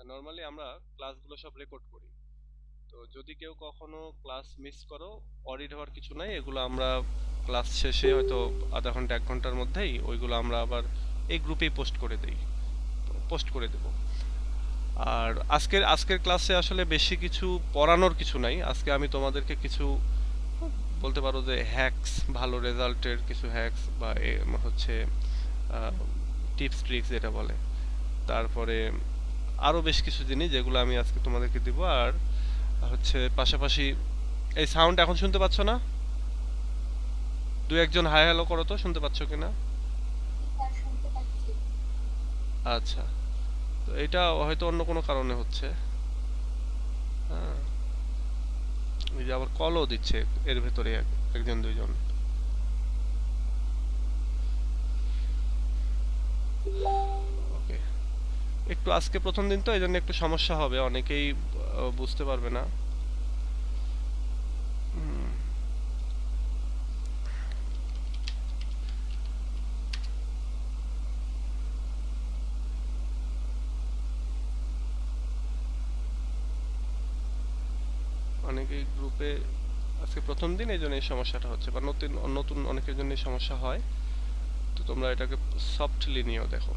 Normally আমরা ক্লাসগুলো সব রেকর্ড করি। তো যদি কেউ কখনো ক্লাস মিস করো, অডিট হওয়ার কিছু নাই, এগুলো আমরা ক্লাস শেষে হয়তো আধা ঘন্টা 1 ঘন্টার মধ্যেই ওইগুলো আমরা আবার এই গ্রুপেই পোস্ট করে দেব। আর আজকের আজকের ক্লাসে আসলে বেশি কিছু পড়ানোর কিছু নাই। আজকে আমি তোমাদেরকে কিছু বলতে পারো যে হ্যাকস, ভালো রেজাল্টের কিছু হ্যাকস বা হচ্ছে টিপস ট্রিক্স যেটা বলে, তারপরে আরো বেশ কিছু জিনিস যেগুলো আমি আজকে তোমাদেরকে দিব। আর হচ্ছে পাশাপাশি এই সাউন্ড এখন শুনতে পাচ্ছ না? দু একজন হাই হ্যালো করো তো, শুনতে পাচ্ছ কিনা? হ্যাঁ, শুনতে পাচ্ছি। আচ্ছা, তো এটা হয়তো অন্য কোনো কারণে হচ্ছে। হ্যাঁ, এই যে আবার কলও দিচ্ছে এর ভেতরে একজন দুইজন। ওকে, একটু আজকে প্রথম দিন তো এই জন্য একটু সমস্যা হবে, অনেকেই বুঝতে পারবে না। হুম, অনেকেই গ্রুপে আজকে প্রথম দিন এই জন্য এই সমস্যাটা হচ্ছে, বা নতুন নতুন অনেকের জন্য এই সমস্যা হয়। তো তোমরা এটাকে সফটলি নিও, দেখো।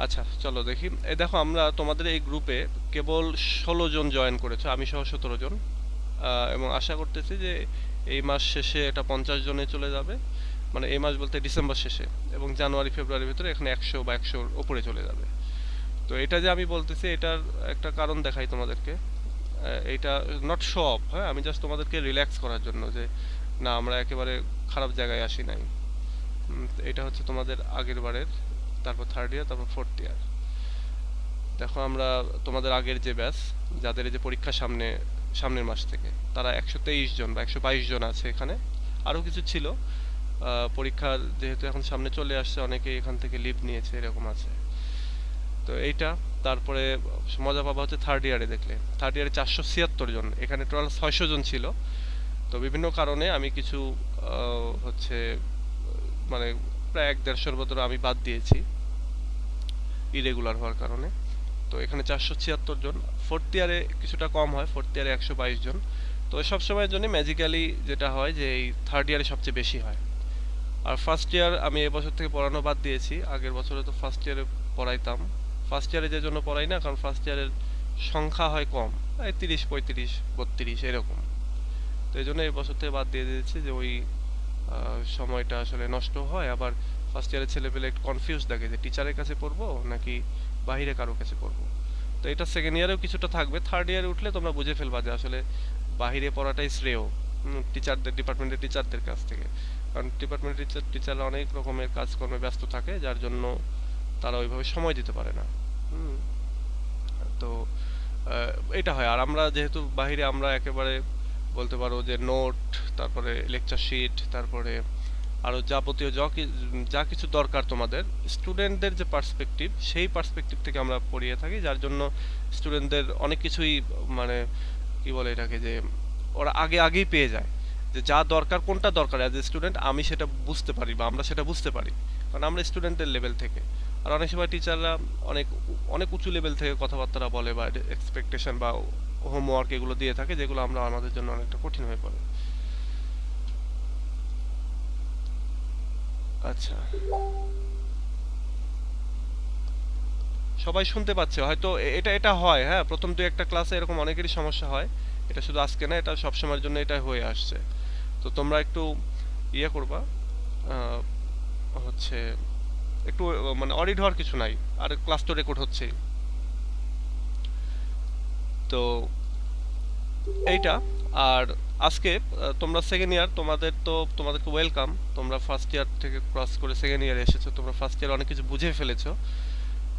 আচ্ছা চলো দেখি। এই দেখো, আমরা তোমাদের এই গ্রুপে কেবল 16 জন জয়েন করেছো, আমি সহ 17 জন। এবং আশা করতেছি যে এই মাস শেষে এটা 50 জনে চলে যাবে। মানে এই মাস বলতে ডিসেম্বর শেষে, এবং জানুয়ারি ফেব্রুয়ারির ভিতরে এখানে 100 বা 100-র উপরে চলে যাবে। তো এটা যে আমি বলতেছি, এটার একটা কারণ দেখাই তোমাদেরকে। এইটা নট শো অফ, হ্যাঁ, আমি জাস্ট তোমাদেরকে রিল্যাক্স করার জন্য যে না, আমরা একেবারে খারাপ জায়গায় আসি নাই। এটা হচ্ছে তোমাদের আগের বারের, তারপর থার্ড ইয়ার, তারপর ফোর্থ ইয়ার। দেখো, আমরা তোমাদের আগের যে ব্যাচ, যাদের এই যে পরীক্ষা সামনের মাস থেকে, তারা 123 জন বা 122 জন আছে এখানে। আরও কিছু ছিল, পরীক্ষার যেহেতু এখন সামনে চলে আসছে, অনেকে এখান থেকে লিভ নিয়েছে, এরকম আছে। তো এইটা, তারপরে মজা পাবা হচ্ছে থার্ড ইয়ারে দেখলে, থার্ড ইয়ারে 476 জন, এখানে টোটাল 600 জন ছিল। তো বিভিন্ন কারণে আমি কিছু হচ্ছে মানে প্রায় 1-150-র মতো আমি বাদ দিয়েছি ইরেগুলার হওয়ার কারণে। তো এখানে 476 জন। ফোর্থ ইয়ারে কিছুটা কম হয়, ফোর্থ ইয়ারে 122 জন। তো সব সময়ের জন্য ম্যাজিক্যালি যেটা হয় যে এই থার্ড ইয়ারে সবচেয়ে বেশি হয়। আর ফার্স্ট ইয়ার আমি এবছর থেকে পড়ানো বাদ দিয়েছি, আগের বছরে তো ফার্স্ট ইয়ারে পড়াইতাম। ফার্স্ট ইয়ারে যে জন্য পড়াই না, কারণ ফার্স্ট ইয়ারের সংখ্যা হয় কম, এই 30, 35, 32 এরকম। তো এই জন্য এই বছর থেকে বাদ দিয়ে দিয়েছি, যে ওই সময়টা আসলে নষ্ট হয়। আবার ফার্স্ট ইয়ারের ছেলেপেলে একটু কনফিউজ থাকে যে টিচারের কাছে পড়বো নাকি বাইরে কারো কাছে পড়বো। তো এটা সেকেন্ড ইয়ারেও কিছুটা থাকবে, থার্ড ইয়ারে উঠলে তোমরা বুঝে ফেলবা যে আসলে বাহিরে পড়াটাই শ্রেয় টিচারদের, ডিপার্টমেন্টের টিচারদের কাছ থেকে। কারণ ডিপার্টমেন্টের টিচাররা অনেক রকমের কাজকর্মে ব্যস্ত থাকে, যার জন্য তারা ওইভাবে সময় দিতে পারে না। হুম, তো এটা হয়। আর আমরা যেহেতু বাহিরে, আমরা একেবারে বলতে পারো যে নোট, তারপরে লেকচার শিট, তারপরে আরও যাবতীয় যা কিছু দরকার তোমাদের স্টুডেন্টদের যে পার্সপেক্টিভ, সেই পার্সপেক্টিভ থেকে আমরা পড়িয়ে থাকি, যার জন্য স্টুডেন্টদের অনেক কিছুই মানে কি বলে এটাকে, যে ওরা আগেই পেয়ে যায়, যে যা দরকার, কোনটা দরকার অ্যাজ এ স্টুডেন্ট আমি সেটা বুঝতে পারি, বা আমরা সেটা বুঝতে পারি, কারণ আমরা স্টুডেন্টের লেভেল থেকে। আর অনেক সময় টিচাররা অনেক অনেক উঁচু লেভেল থেকে কথাবার্তা বলে, বা এক্সপেকটেশন বা হোমওয়ার্ক এগুলো দিয়ে থাকে, যেগুলো আমরা আমাদের জন্য অনেকটা কঠিন হয়ে পড়ে। আচ্ছা, সবাই শুনতে পাচ্ছে হয়তো? এটা এটা হয়, হ্যাঁ, প্রথম দুই একটা ক্লাসে এরকম অনেকেরই সমস্যা হয়। এটা শুধু আজকে না, এটা সব সময়ের জন্য এটা হয়ে আসছে। তো তোমরা একটু ইয়ে করবা, আহ, হচ্ছে একটু মানে অডিট হওয়ার কিছু নাই, আর ক্লাস তো রেকর্ড হচ্ছেই। তো এইটা। আর আজকে তোমরা সেকেন্ড ইয়ার, তোমাদেরকে ওয়েলকাম। তোমরা ফার্স্ট ইয়ার থেকে ক্রস করে সেকেন্ড ইয়ারে এসেছো, তোমরা ফার্স্ট ইয়ার অনেক কিছু বুঝে ফেলেছো।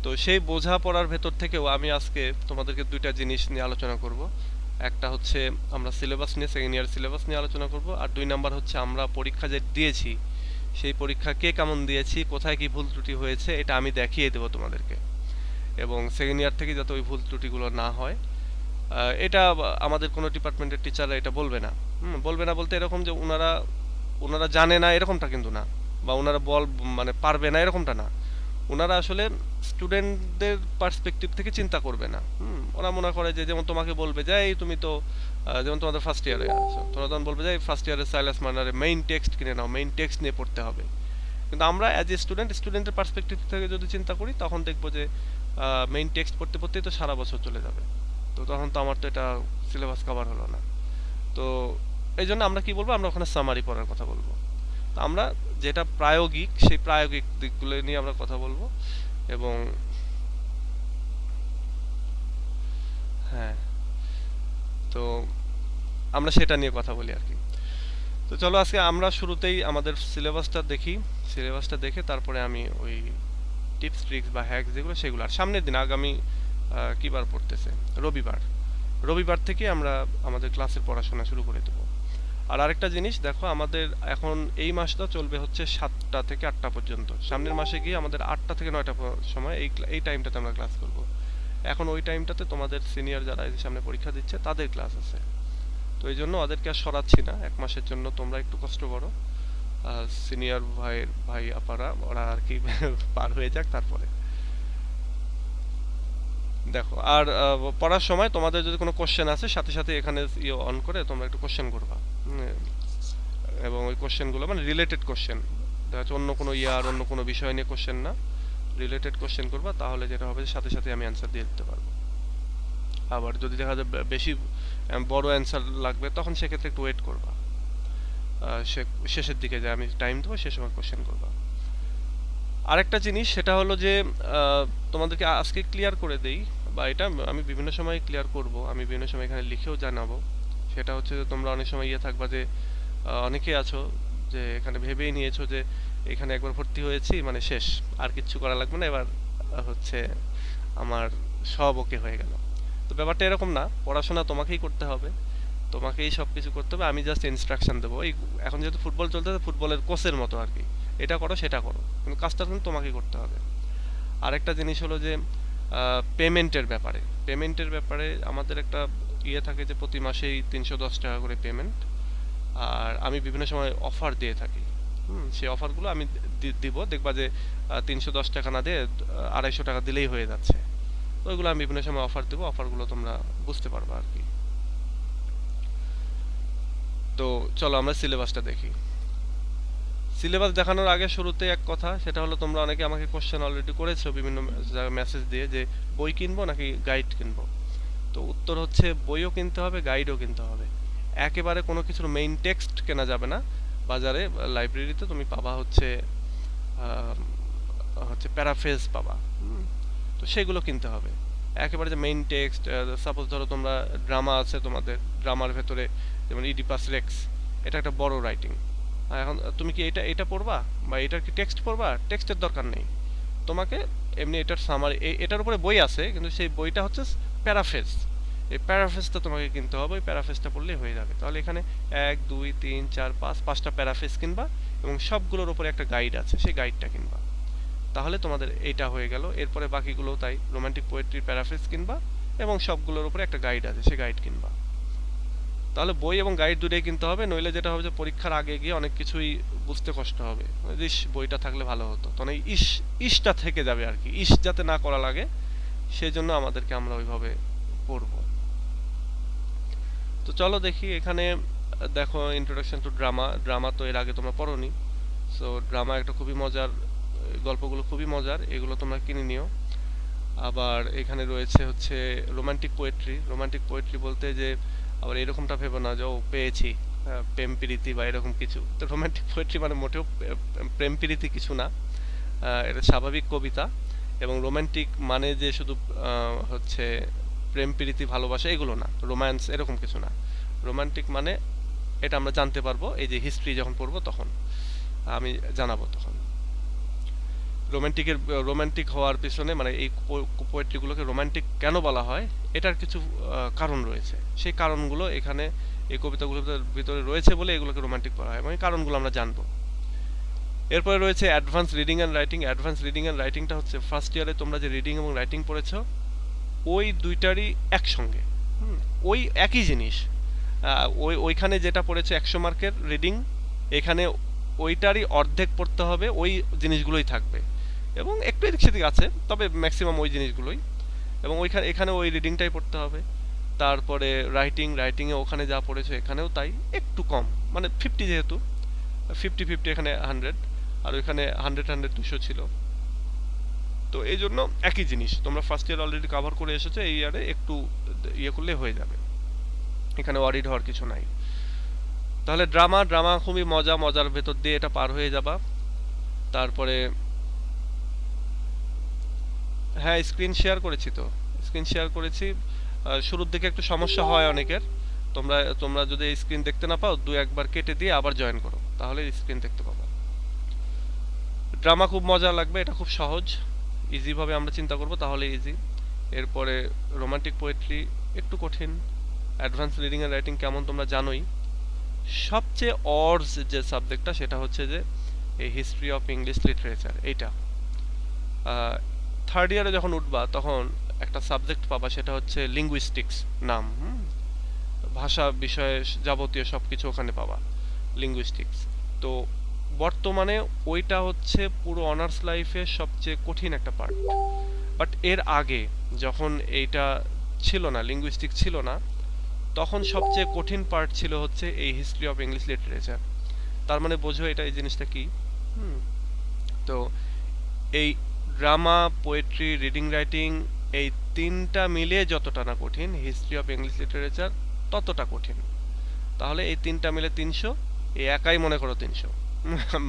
তো সেই বোঝাপড়ার ভেতর থেকেও আমি আজকে তোমাদেরকে দুইটা জিনিস নিয়ে আলোচনা করব। একটা হচ্ছে আমরা সিলেবাস নিয়ে, সেকেন্ড ইয়ার সিলেবাস নিয়ে আলোচনা করব। আর দুই নাম্বার হচ্ছে আমরা পরীক্ষা যে দিয়েছি, সেই পরীক্ষা কে কেমন দিয়েছি, কোথায় কি ভুল ত্রুটি হয়েছে, এটা আমি দেখিয়ে দেবো তোমাদেরকে। এবং সেকেন্ড ইয়ার থেকে যাতে ওই ভুল ত্রুটিগুলো না হয়, এটা আমাদের কোনো ডিপার্টমেন্টের টিচাররা এটা বলবে না। বলবে না বলতে এরকম যে ওনারা ওনারা জানে না এরকমটা কিন্তু না, বা ওনারা মানে পারবে না এরকমটা না। ওনারা আসলে স্টুডেন্টদের পার্সপেক্টিভ থেকে চিন্তা করবে না। ওরা মনে করে যে যেমন তোমাকে বলবে যে এই তুমি তো যেমন তোমাদের ফার্স্ট ইয়ারে আছো, তোমরা তখন বলবে যে ফার্স্ট ইয়ারে সাইলাস মার্নারে মেইন টেক্সট কিনে নাও, মেইন টেক্সট নিয়ে পড়তে হবে। কিন্তু আমরা অ্যাজ এ স্টুডেন্টের পার্সপেক্টিভ থেকে যদি চিন্তা করি তখন দেখবো যে মেইন টেক্সট পড়তে পড়তেই তো সারা বছর চলে যাবে, তো তখন তো আমার তো এটা সিলেবাস কভার হলো না। তো এই জন্য আমরা কি বলবো, আমরা ওখানে সামারি পড়ার কথা বলবো। তো আমরা যেটা প্রায়োগিক সেই প্রায়োগিক দিকগুলো নিয়ে আমরা কথা বলবো। এবং হ্যাঁ, তো আমরা সেটা নিয়ে কথা বলি আর কি। তো চলো আজকে আমরা শুরুতেই আমাদের সিলেবাসটা দেখি। সিলেবাসটা দেখে তারপরে আমি ওই টিপস ট্রিক্স বা হ্যাকস যেগুলো সেগুলো, আর সামনের দিন আগামী কি বার পড়তেছে, রবিবার, রবিবার থেকে আমরা আমাদের ক্লাসের পড়াশোনা শুরু করে দেবো। আর আরেকটা জিনিস দেখো, আমাদের এখন এই মাসটা চলবে হচ্ছে 7টা থেকে 8টা পর্যন্ত। সামনের মাসে গিয়ে আমাদের 8টা থেকে 9টা সময় এই টাইমটাতে আমরা ক্লাস করব। এখন ওই টাইমটাতে তোমাদের সিনিয়র যারা এই সামনে পরীক্ষা দিচ্ছে তাদের ক্লাস আছে, তো এই জন্য ওদেরকে আর সরাচ্ছি না। এক মাসের জন্য তোমরা একটু কষ্ট করো, সিনিয়র ভাই আপারা ওরা আর কি পার হয়ে যাক তারপরে। দেখো আর পড়ার সময় তোমাদের যদি কোনো কোশ্চেন আছে সাথে সাথে এখানে ইয়ে অন করে তোমরা একটু কোশ্চেন করবা। এবং ওই কোশ্চেনগুলো মানে রিলেটেড কোশ্চেন, দেখা যাচ্ছে অন্য কোনো ইয়ার অন্য কোনো বিষয় নিয়ে কোশ্চেন না, রিলেটেড কোশ্চেন করবা, তাহলে যেটা হবে সাথে সাথে আমি অ্যান্সার দিয়ে দিতে পারবো। আবার যদি দেখা যায় বেশি বড় অ্যান্সার লাগবে তখন সেক্ষেত্রে একটু ওয়েট করবা, শেষের দিকে যে আমি টাইম দেবো সে সময় কোশ্চেন করবা। আরেকটা জিনিস সেটা হলো যে তোমাদেরকে আজকে ক্লিয়ার করে দেই, বা এটা আমি বিভিন্ন সময় ক্লিয়ার করব, আমি বিভিন্ন সময় এখানে লিখেও জানাবো। সেটা হচ্ছে যে তোমরা অনেক সময় ইয়ে থাকবা যে অনেকেই আছো যে এখানে ভেবেই নিয়েছো যে এখানে একবার ভর্তি হয়েছি মানে শেষ, আর কিচ্ছু করা লাগবে না, এবার হচ্ছে আমার সব ওকে হয়ে গেল। তো ব্যাপারটা এরকম না, পড়াশোনা তোমাকেই করতে হবে, তোমাকেই সব কিছু করতে হবে, আমি জাস্ট ইনস্ট্রাকশন দেবো। এই এখন যেহেতু ফুটবল চলতেছে, ফুটবলের কোচের মতো আর কি, এটা করো সেটা করো, কিন্তু কাজটা কিন্তু তোমাকেই করতে হবে। আরেকটা জিনিস হলো যে পেমেন্টের ব্যাপারে আমাদের একটা ইয়ে থাকে যে প্রতি মাসেই 310 টাকা করে পেমেন্ট, আর আমি বিভিন্ন সময় অফার দিয়ে থাকি। সেই অফারগুলো আমি দিব, দেখবা যে 310 টাকা না দিয়ে 250 টাকা দিলেই হয়ে যাচ্ছে। তো ওইগুলো আমি বিভিন্ন সময় অফার দেবো, অফারগুলো তোমরা বুঝতে পারবা আর কি। তো চলো আমরা সিলেবাসটা দেখি। সিলেবাস দেখানোর আগে শুরুতে এক কথা, সেটা হলো তোমরা অনেকে আমাকে কোশ্চেন অলরেডি করেছো বিভিন্ন মেসেজ দিয়ে যে বই কিনবো নাকি গাইড কিনবো। তো উত্তর হচ্ছে বইও কিনতে হবে, গাইডও কিনতে হবে। একেবারে কোনো কিছুর মেইন টেক্সট কেনা যাবে না। বাজারে লাইব্রেরিতে তুমি পাবা হচ্ছে প্যারাফ্রেজ পাবা, তো সেগুলো কিনতে হবে। একেবারে যে মেইন টেক্সট, সাপোজ ধরো তোমরা ড্রামা আছে, তোমাদের ড্রামার ভেতরে যেমন ইডিপাস রেক্স, এটা একটা বড় রাইটিং। এখন তুমি কি এটা পড়বা বা এটার কি টেক্সট পড়বা? টেক্সটের দরকার নেই তোমাকে, এমনি এটার সামারি, এটার উপরে বই আছে কিন্তু সেই বইটা হচ্ছে প্যারাফ্রেজ। এই প্যারাফ্রেজটা তোমাকে কিনতে হবে, ওই প্যারাফ্রেজটা পড়লেই হয়ে যাবে। তাহলে এখানে 1 2 3 4 5টা প্যারাফ্রেজ কিনবা, এবং সবগুলোর উপরে একটা গাইড আছে, সেই গাইডটা কিনবা, তাহলে তোমাদের এইটা হয়ে গেল। এরপরে বাকিগুলো তাই, রোমান্টিক পোয়েট্রির প্যারাফ্রেজ কিনবা এবং সবগুলোর উপরে একটা গাইড আছে, সেই গাইড কিনবা। তাহলে বই এবং গাইড দুটোই কিনতে হবে, নইলে যেটা হবে যে পরীক্ষার আগে গিয়ে অনেক কিছুই বুঝতে কষ্ট হবে, ইস বইটা থাকলে ভালো হতো, তখন এই ইসটা থেকে যাবে আর কি, যাতে না করা লাগে সেই জন্য আমাদেরকে আমরা ওইভাবে পড়বো। তো চলো দেখি এখানে, দেখো ইন্ট্রোডাকশন টু ড্রামা। ড্রামা তো এর আগে তোমরা পড়োনি, সো ড্রামা একটা খুবই মজার, গল্পগুলো খুবই মজার, এগুলো তোমরা কিনে নিও। আবার এখানে রয়েছে হচ্ছে রোমান্টিক পোয়েট্রি বলতে যে আবার এরকমটা ভেবো না যে ও পেয়েছি প্রেম প্রীতি বা এরকম কিছু। তো রোমান্টিক পোয়েট্রি মানে মোটেও প্রেম প্রীতি কিছু না, এটা স্বাভাবিক কবিতা। এবং রোমান্টিক মানে যে শুধু হচ্ছে প্রেম প্রীতি ভালোবাসা এগুলো না, রোম্যান্স এরকম কিছু না। রোমান্টিক মানে এটা আমরা জানতে পারবো এই যে হিস্ট্রি যখন পড়বো তখন আমি জানাবো। তখন রোমান্টিক হওয়ার পিছনে মানে এই পোয়েট্রিগুলোকে রোমান্টিক কেন বলা হয় এটার কিছু কারণ রয়েছে, সেই কারণগুলো এখানে এই কবিতাগুলোর ভিতরে রয়েছে বলে এগুলোকে রোমান্টিক বলা হয়, এবং এই কারণগুলো আমরা জানবো। এরপরে রয়েছে advance reading and writing. Advance reading and রাইটিংটা হচ্ছে ফার্স্ট ইয়ারে তোমরা যে রিডিং এবং রাইটিং পড়েছো ওই দুইটারই একসঙ্গে, ওই একই জিনিস। ওইখানে যেটা পড়েছো 100 মার্কের রিডিং, এখানে ওইটারই অর্ধেক পড়তে হবে, ওই জিনিসগুলোই থাকবে। এবং একটু এদিক সেদিক আছে, তবে ম্যাক্সিমাম ওই জিনিসগুলোই। এবং ওইখানে এখানে ওই রিডিংটাই পড়তে হবে। তারপরে রাইটিংয়ে ওখানে যা পড়েছো এখানেও তাই, একটু কম, মানে 50 যেহেতু 50-50 এখানে 100, আর ওইখানে 100 200 ছিল। তো এই জন্য একই জিনিস, তোমরা ফার্স্ট ইয়ার অলরেডি কভার করে এসেছো, এই ইয়ারে একটু ইয়ে করলে হয়ে যাবে, এখানে ওয়ারিড হওয়ার কিছু নাই। তাহলে ড্রামা খুবই মজার ভেতর দিয়ে এটা পার হয়ে যাবা। তারপরে হ্যাঁ, স্ক্রিন শেয়ার করেছি তো, স্ক্রিন শেয়ার করেছি। শুরুর দিকে একটু সমস্যা হয় অনেকের, তোমরা তোমরা যদি স্ক্রিন দেখতে না পাও, 2-1 বার কেটে দিয়ে আবার জয়েন করো, তাহলে স্ক্রিন দেখতে পাবা। ড্রামা খুব মজা লাগবে, এটা খুব সহজ, ইজি ভাবে আমরা চিন্তা করব তাহলে ইজি। এরপরে রোমান্টিক পোয়েট্রি একটু কঠিন। অ্যাডভান্স রিডিং এন্ড রাইটিং কেমন তোমরা জানোই। সবচেয়ে অর্স যে সাবজেক্টটা সেটা হচ্ছে যে এই হিস্ট্রি অফ ইংলিশ লিটারেচার। এইটা থার্ড ইয়ারে যখন উঠবা তখন একটা সাবজেক্ট পাবা, সেটা হচ্ছে লিঙ্গুইস্টিক্স নাম। ভাষা বিষয়ে যাবতীয় সব কিছু ওখানে পাবা, লিঙ্গুইস্টিক্স। তো বর্তমানে ওইটা হচ্ছে পুরো অনার্স লাইফের সবচেয়ে কঠিন একটা পার্ট। বাট এর আগে যখন এইটা ছিল না, লিঙ্গুইস্টিক্স ছিল না, তখন সবচেয়ে কঠিন পার্ট ছিল হচ্ছে এই হিস্ট্রি অফ ইংলিশ লিটারেচার। তার মানে বোঝো এটা, এই জিনিসটা কি। তো এই ড্রামা, পোয়েট্রি, রিডিং, রাইটিং, এই তিনটা মিলিয়ে যতটা না কঠিন, হিস্ট্রি অফ ইংলিশ লিটারেচার ততটা কঠিন। তাহলে এই তিনটা মিলে 300, এই একাই মনে করো 300,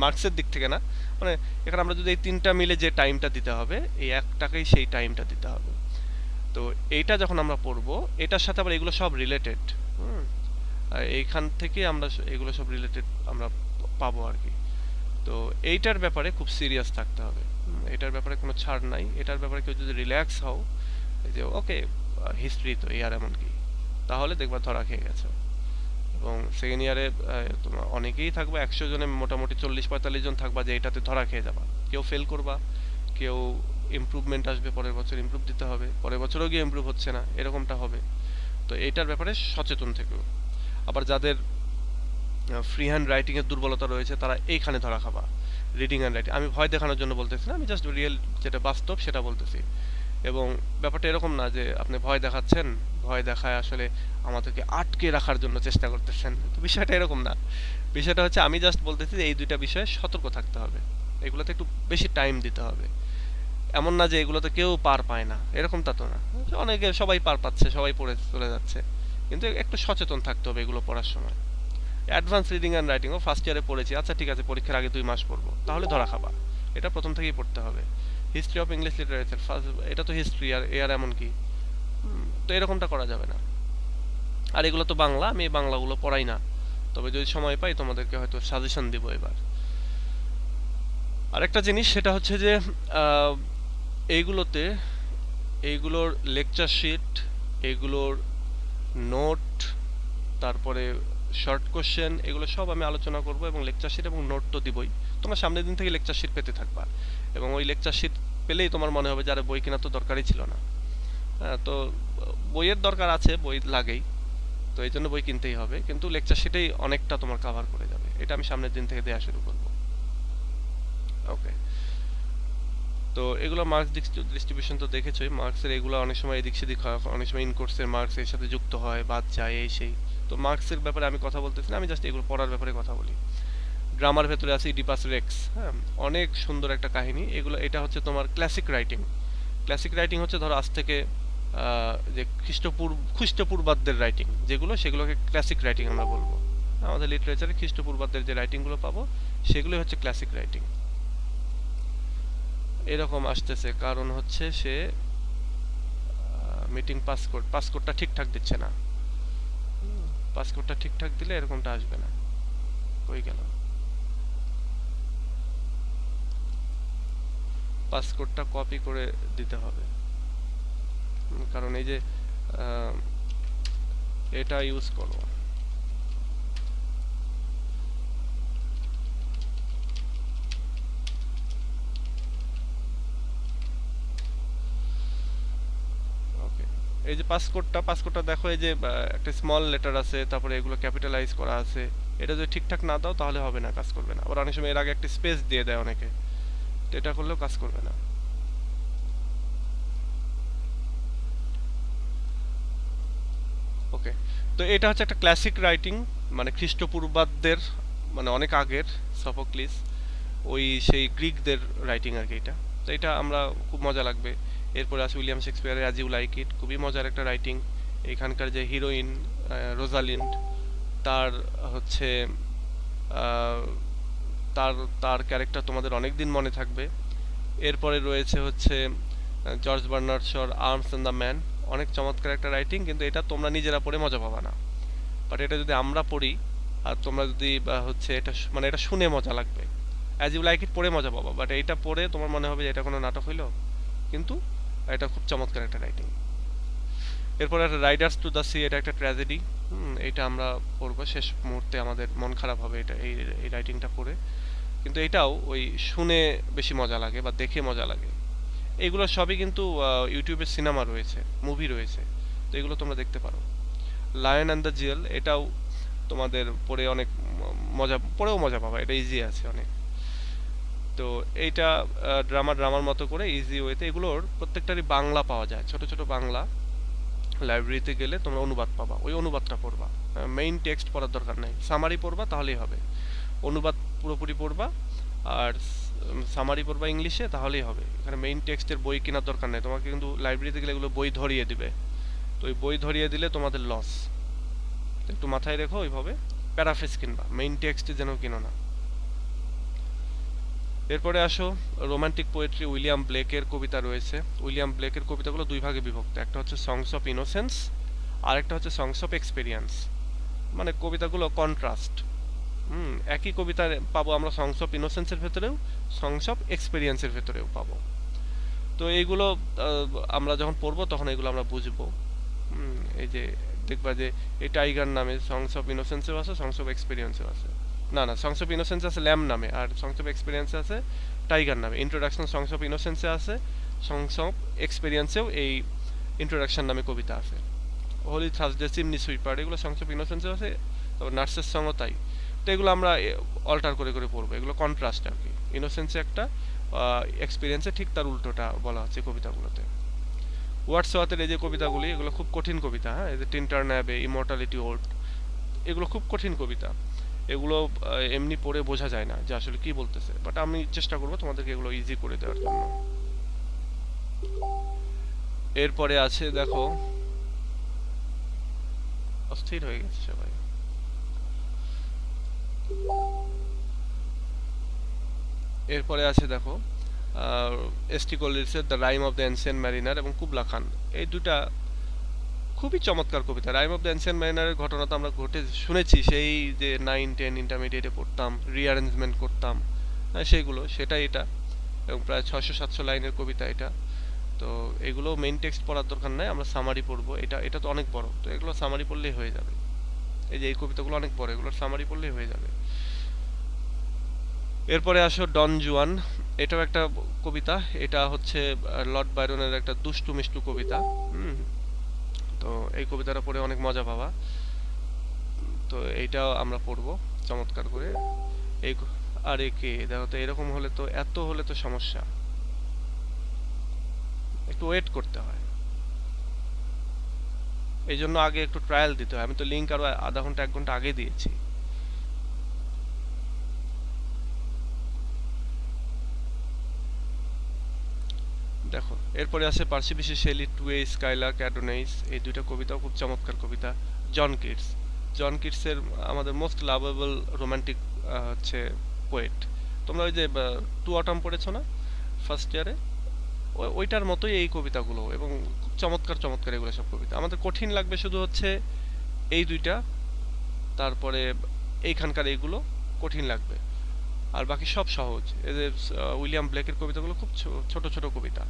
মার্কসের দিক থেকে না, মানে এখানে আমরা যদি এই তিনটা মিলে যে টাইমটা দিতে হবে, এই একটাকেই সেই টাইমটা দিতে হবে। তো এইটা যখন আমরা পড়বো, এটার সাথে আবার এগুলো সব রিলেটেড। এইখান থেকে আমরা এগুলো সব রিলেটেড আমরা পাবো আর কি। তো এইটার ব্যাপারে খুব সিরিয়াস থাকতে হবে, এটার ব্যাপারে কোনো ছাড় নাই। এটার ব্যাপারে কেউ যদি রিল্যাক্স হও, এই যে ওকে হিস্ট্রি তো এই আর এমন কি, তাহলে দেখবা ধরা খেয়ে গেছে। এবং সেকেন্ড ইয়ারে তোমার অনেকেই থাকবে, 100 জনে মোটামুটি 40-45 জন থাকবা যে এটাতে ধরা খেয়ে যাবা। কেউ ফেল করবা, কেউ ইমপ্রুভমেন্ট আসবে, পরের বছর ইমপ্রুভ দিতে হবে, পরের বছরও গিয়ে ইমপ্রুভ হচ্ছে না, এরকমটা হবে। তো এইটার ব্যাপারে সচেতন থেকো। আবার যাদের ফ্রি হ্যান্ড রাইটিং এর দুর্বলতা রয়েছে, তারা এইখানে ধরা খাবা, রিডিং অ্যান্ড রাইটিং। আমি ভয় দেখানোর জন্য বলতেছি না, আমি জাস্ট রিয়েল যেটা বাস্তব সেটা বলতেছি। এবং ব্যাপারটা এরকম না যে আপনি ভয় দেখাচ্ছেন, ভয় দেখায় আসলে আমাদেরকে আটকে রাখার জন্য চেষ্টা করতেছেন, তো বিষয়টা এরকম না। বিষয়টা হচ্ছে আমি জাস্ট বলতেছি যে এই দুইটা বিষয়ে সতর্ক থাকতে হবে, এগুলোতে একটু বেশি টাইম দিতে হবে। এমন না যে এগুলোতে কেউ পার পায় না, এরকমটা তো না, অনেকে সবাই পার পাচ্ছে, সবাই পড়ে চলে যাচ্ছে, কিন্তু একটু সচেতন থাকতে হবে এগুলো পড়ার সময়। অ্যাডভান্স রিডিং অ্যান্ড রাইটিংও ফার্স্ট ইয়ারে পড়েছি, আচ্ছা ঠিক আছে, পরীক্ষার আগে 2 মাস পড়বো, তাহলে ধরা খাবা। এটা প্রথম থেকেই পড়তে হবে। History of English literature first, এটা তো হিস্ট্রি, আর এ আর এমন কি, তো এরকমটা করা যাবে না। আর এগুলো তো বাংলা, আমি এই বাংলাগুলো পড়াই না, তবে যদি সময় পাই তোমাদেরকে হয়তো সাজেশন দিব এবার। আরেকটা জিনিস সেটা হচ্ছে যে এইগুলোতে, এইগুলোর লেকচার শিট, এইগুলোর নোট, তারপরে শর্ট কোশ্চেন, এগুলো সব আমি আলোচনা করব। এবং লেকচার শিট এবং নোট তো দিবই, তোমরা সামনের দিন থেকে লেকচার শিট পেতে থাকবা। এবং ওই লেকচার শিট পেলেই তোমার মনে হবে যে আরে বই কেনা তো দরকারই ছিল না। হ্যাঁ, তো বইয়ের দরকার আছে, বই লাগেই, তো এই জন্য বই কিনতেই হবে, কিন্তু লেকচার শিটেই অনেকটা তোমার কভার করে যাবে। এটা আমি সামনের দিন থেকে দেওয়া শুরু করব। ওকে, তো এগুলো মার্কস ডিস্ট্রিবিউশন তো দেখেছোই। মার্কসের এগুলো অনেক সময় এদিক সেদিক হয়, অনেক সময় ইনকোর্সের মার্কস এর সাথে যুক্ত হয়, বাদ যায়, এই সেই। তো মার্কসের ব্যাপারে আমি কথা বলতেছি না, আমি জাস্ট এগুলো পড়ার ব্যাপারে কথা বলি। গ্রামার ভেতরে আছে ইডিপাস রেক্স, হ্যাঁ, অনেক সুন্দর একটা কাহিনী এগুলো। এটা হচ্ছে তোমার ক্লাসিক রাইটিং। ক্লাসিক রাইটিং হচ্ছে ধরো আজ থেকে যে খ্রিস্টপূর্বাব্দের রাইটিং যেগুলো, সেগুলোকে ক্লাসিক রাইটিং আমরা বলবো। আমাদের লিটারেচারে খ্রিস্টপূর্বাব্দের যে রাইটিংগুলো পাবো সেগুলোই হচ্ছে ক্লাসিক রাইটিং। এরকম আসতেছে কারণ হচ্ছে সে মিটিং পাসকোডটা ঠিকঠাক দিচ্ছে না। পাসকোডটা ঠিকঠাক দিলে এরকমটা আসবে না। কই গেল পাসকোডটা? কপি করে দিতে হবে, কারণ এই যে এটা ইউজ করো। এই যে পাসকোডটা দেখো, এই যে একটা স্মল লেটার আছে, তারপরে এগুলো ক্যাপিটালাইজ করা আছে। এটা যদি ঠিকঠাক না দাও তাহলে হবে না, কাজ করবে না। আবার অনেক সময় এর আগে একটা স্পেস দিয়ে দেয় অনেকে, এটা করলেও কাজ করবে না। ওকে, তো এটা হচ্ছে একটা ক্লাসিক রাইটিং, মানে খ্রিস্টপূর্বাব্দের, মানে অনেক আগের সফোক্লিস, ওই সেই গ্রিকদের রাইটিং আর কি এটা। তো এটা আমরা খুব মজা লাগবে। এরপরে আছে উইলিয়াম শেক্সপিয়ারের অ্যাজ ইউ লাইক ইট, খুবই মজার একটা রাইটিং। এখানকার যে হিরোইন রোজালিন্ড, তার হচ্ছে আহ, তার তার ক্যারেক্টার তোমাদের অনেক দিন মনে থাকবে। এরপরে রয়েছে হচ্ছে জর্জ বার্নার্ড শর আর্মস অ্যান্ড দ্য ম্যান, অনেক চমৎকার একটা রাইটিং, কিন্তু এটা তোমরা নিজেরা পড়ে মজা পাবা না। বাট এটা যদি আমরা পড়ি আর তোমরা যদি হচ্ছে এটা মানে এটা শুনে মজা লাগবে। অ্যাজ ইউ লাইক ইট পড়ে মজা পাবা, বাট এইটা পড়ে তোমার মনে হবে যে এটা কোনো নাটক হইলো, কিন্তু এটা খুব চমৎকার একটা রাইটিং। এরপর একটা রাইডার্স টু দ্য সি, এটা একটা ট্র্যাজেডি। এটা আমরা পড়বো শেষ মুহূর্তে, আমাদের মন খারাপ হবে এটা এই রাইটিংটা পড়ে। কিন্তু এটাও ওই শুনে বেশি মজা লাগে বা দেখে মজা লাগে। এগুলো সবই কিন্তু ইউটিউবে সিনেমা রয়েছে, মুভি রয়েছে, তো এগুলো তোমরা দেখতে পারো। লায়ন অ্যান্ড দ্য জিয়েল, এটাও তোমাদের পড়ে অনেক পড়েও মজা পাবা, এটা ইজি আছে অনেক। তো এইটা ড্রামার মতো করে ইজি ওয়েতে, এগুলোর প্রত্যেকটারই বাংলা পাওয়া যায়, ছোট ছোট বাংলা। লাইব্রেরিতে গেলে তোমরা অনুবাদ পাবা, ওই অনুবাদটা পড়বা, মেইন টেক্সট পড়ার দরকার নাই, সামারি পড়বা তাহলেই হবে। অনুবাদ পুরোপুরি পড়বা, আর সামারি পড়বা ইংলিশে, তাহলেই হবে। এখানে মেইন টেক্সটের বই কেনার দরকার নেই তোমাকে, কিন্তু লাইব্রেরিতে গেলে এগুলো বই ধরিয়ে দিবে, তো ওই বই ধরিয়ে দিলে তোমাদের লস। একটু মাথায় রেখো ওইভাবে, প্যারাফ্রেজ কিনবা, মেইন টেক্সট যেন কিনো না। এরপরে আসো রোমান্টিক পোয়েট্রি, উইলিয়াম ব্লেকের কবিতা রয়েছে। উইলিয়াম ব্লেকের কবিতাগুলো দুই ভাগে বিভক্ত, একটা হচ্ছে সংস অফ ইনোসেন্স, আর একটা হচ্ছে সংস অফ এক্সপেরিয়েন্স। মানে কবিতাগুলো কন্ট্রাস্ট। একই কবিতা পাবো আমরা সংস অফ ইনোসেন্সের ভেতরেও, সংস অফ এক্সপেরিয়েন্সের ভেতরেও পাবো। তো এইগুলো আমরা যখন পড়বো তখন এগুলো আমরা বুঝবো। এই যে দেখবা যে এই টাইগার নামে সংস অফ ইনোসেন্সেও আছে, সংস অফ এক্সপেরিয়েন্সেও আছে। না না, সংস অফ ইনোসেন্স আছে ল্যাম নামে, আর সংস অফ এক্সপেরিয়েন্স আছে টাইগার নামে। ইন্ট্রোডাকশন সংস অফ ইনোসেন্সে আছে, সংস অফ এক্সপেরিয়েন্সেও এই ইন্ট্রোডাকশন নামে কবিতা আছে। হোলি থার্সডে, চিমনি সুইপার, এগুলো সংস অফ ইনোসেন্সেও আছে, তারপর নার্সের সঙ্গও তাই। তো এগুলো আমরা অল্টার করে করে পড়বো, এগুলো কন্ট্রাস্ট আর কি। ইনোসেন্সে একটা, এক্সপিরিয়েন্সে ঠিক তার উল্টোটা বলা হচ্ছে কবিতাগুলোতে। ওয়ার্ডসওয়ার্থের এই যে কবিতাগুলি, এগুলো খুব কঠিন কবিতা, হ্যাঁ, এই যে টিন্টার ন্যাবে, ইমর্টালিটি ওল্ড, এগুলো খুব কঠিন কবিতা। এগুলো এমনি পড়ে বোঝা যায় না যে আসলে কি বলতেছে, বাট আমি চেষ্টা করবো তোমাদেরকে এগুলো ইজি করে দেওয়ার জন্য। এরপরে আছে দেখো, অস্থির হয়ে গেছে সবাই। এরপরে আছে দেখো এসটি কলিন্সের the rime of the ancient mariner এবং কুবলা খান। এই দুটা খুবই চমৎকার কবিতা। রাইম অফ দ্য এনসিয়েন্ট ম্যারিনারের ঘটনা তো আমরা শুনেছি, সেই যে 9-10 ইন্টারমিডিয়েটে পড়তাম, রিঅ্যারেঞ্জমেন্ট করতাম, সেইগুলো, সেটাই এটা। এবং প্রায় 600-700 লাইনের কবিতা এটা। তো এগুলো মেইন টেক্সট পড়ার দরকার নাই, আমরা সামারি পড়বো। এটা তো অনেক বড়, তো এগুলো সামারি পড়লেই হয়ে যাবে। এই যে এই কবিতাগুলো অনেক বড়, এগুলোর সামারি পড়লেই হয়ে যাবে। এরপরে আসো ডন জুয়ান, এটাও একটা কবিতা। এটা হচ্ছে লর্ড বাইরনের একটা দুষ্টু মিষ্টু কবিতা। তো এই কবিতাটা পড়ে অনেক মজা পাবা, তো এইটাও আমরা পড়বো চমৎকার করে। এই আরে কে দেখো তো, এরকম হলে তো, এত হলে তো সমস্যা, একটু ওয়েট করতে হয়। এই জন্য আগে একটু ট্রায়াল দিতে হয়। আমি তো লিঙ্ক আরো আধা ঘন্টা 1 ঘন্টা আগে দিয়েছি। দেখো এরপরে আছে পার্সি বিশি শেলি, টুয়ে, স্কাইলার্ক, অ্যাডোনাইস, এই দুইটা কবিতাও খুব চমৎকার কবিতা। জন কিটস, জন কিটসের আমাদের মোস্ট লাভেবল রোমান্টিক হচ্ছে পোয়েট। তোমরা ওই যে টু অটাম পড়েছো না ফার্স্ট ইয়ারে, ওইটার মতোই এই কবিতাগুলো, এবং খুব চমৎকার চমৎকার এগুলো সব কবিতা। আমাদের কঠিন লাগবে শুধু হচ্ছে এই দুইটা, তারপরে এইখানকার এইগুলো কঠিন লাগবে, আর বাকি সব সহজ। এদের উইলিয়াম ব্লেকের কবিতাগুলো খুব ছোট ছোট কবিতা।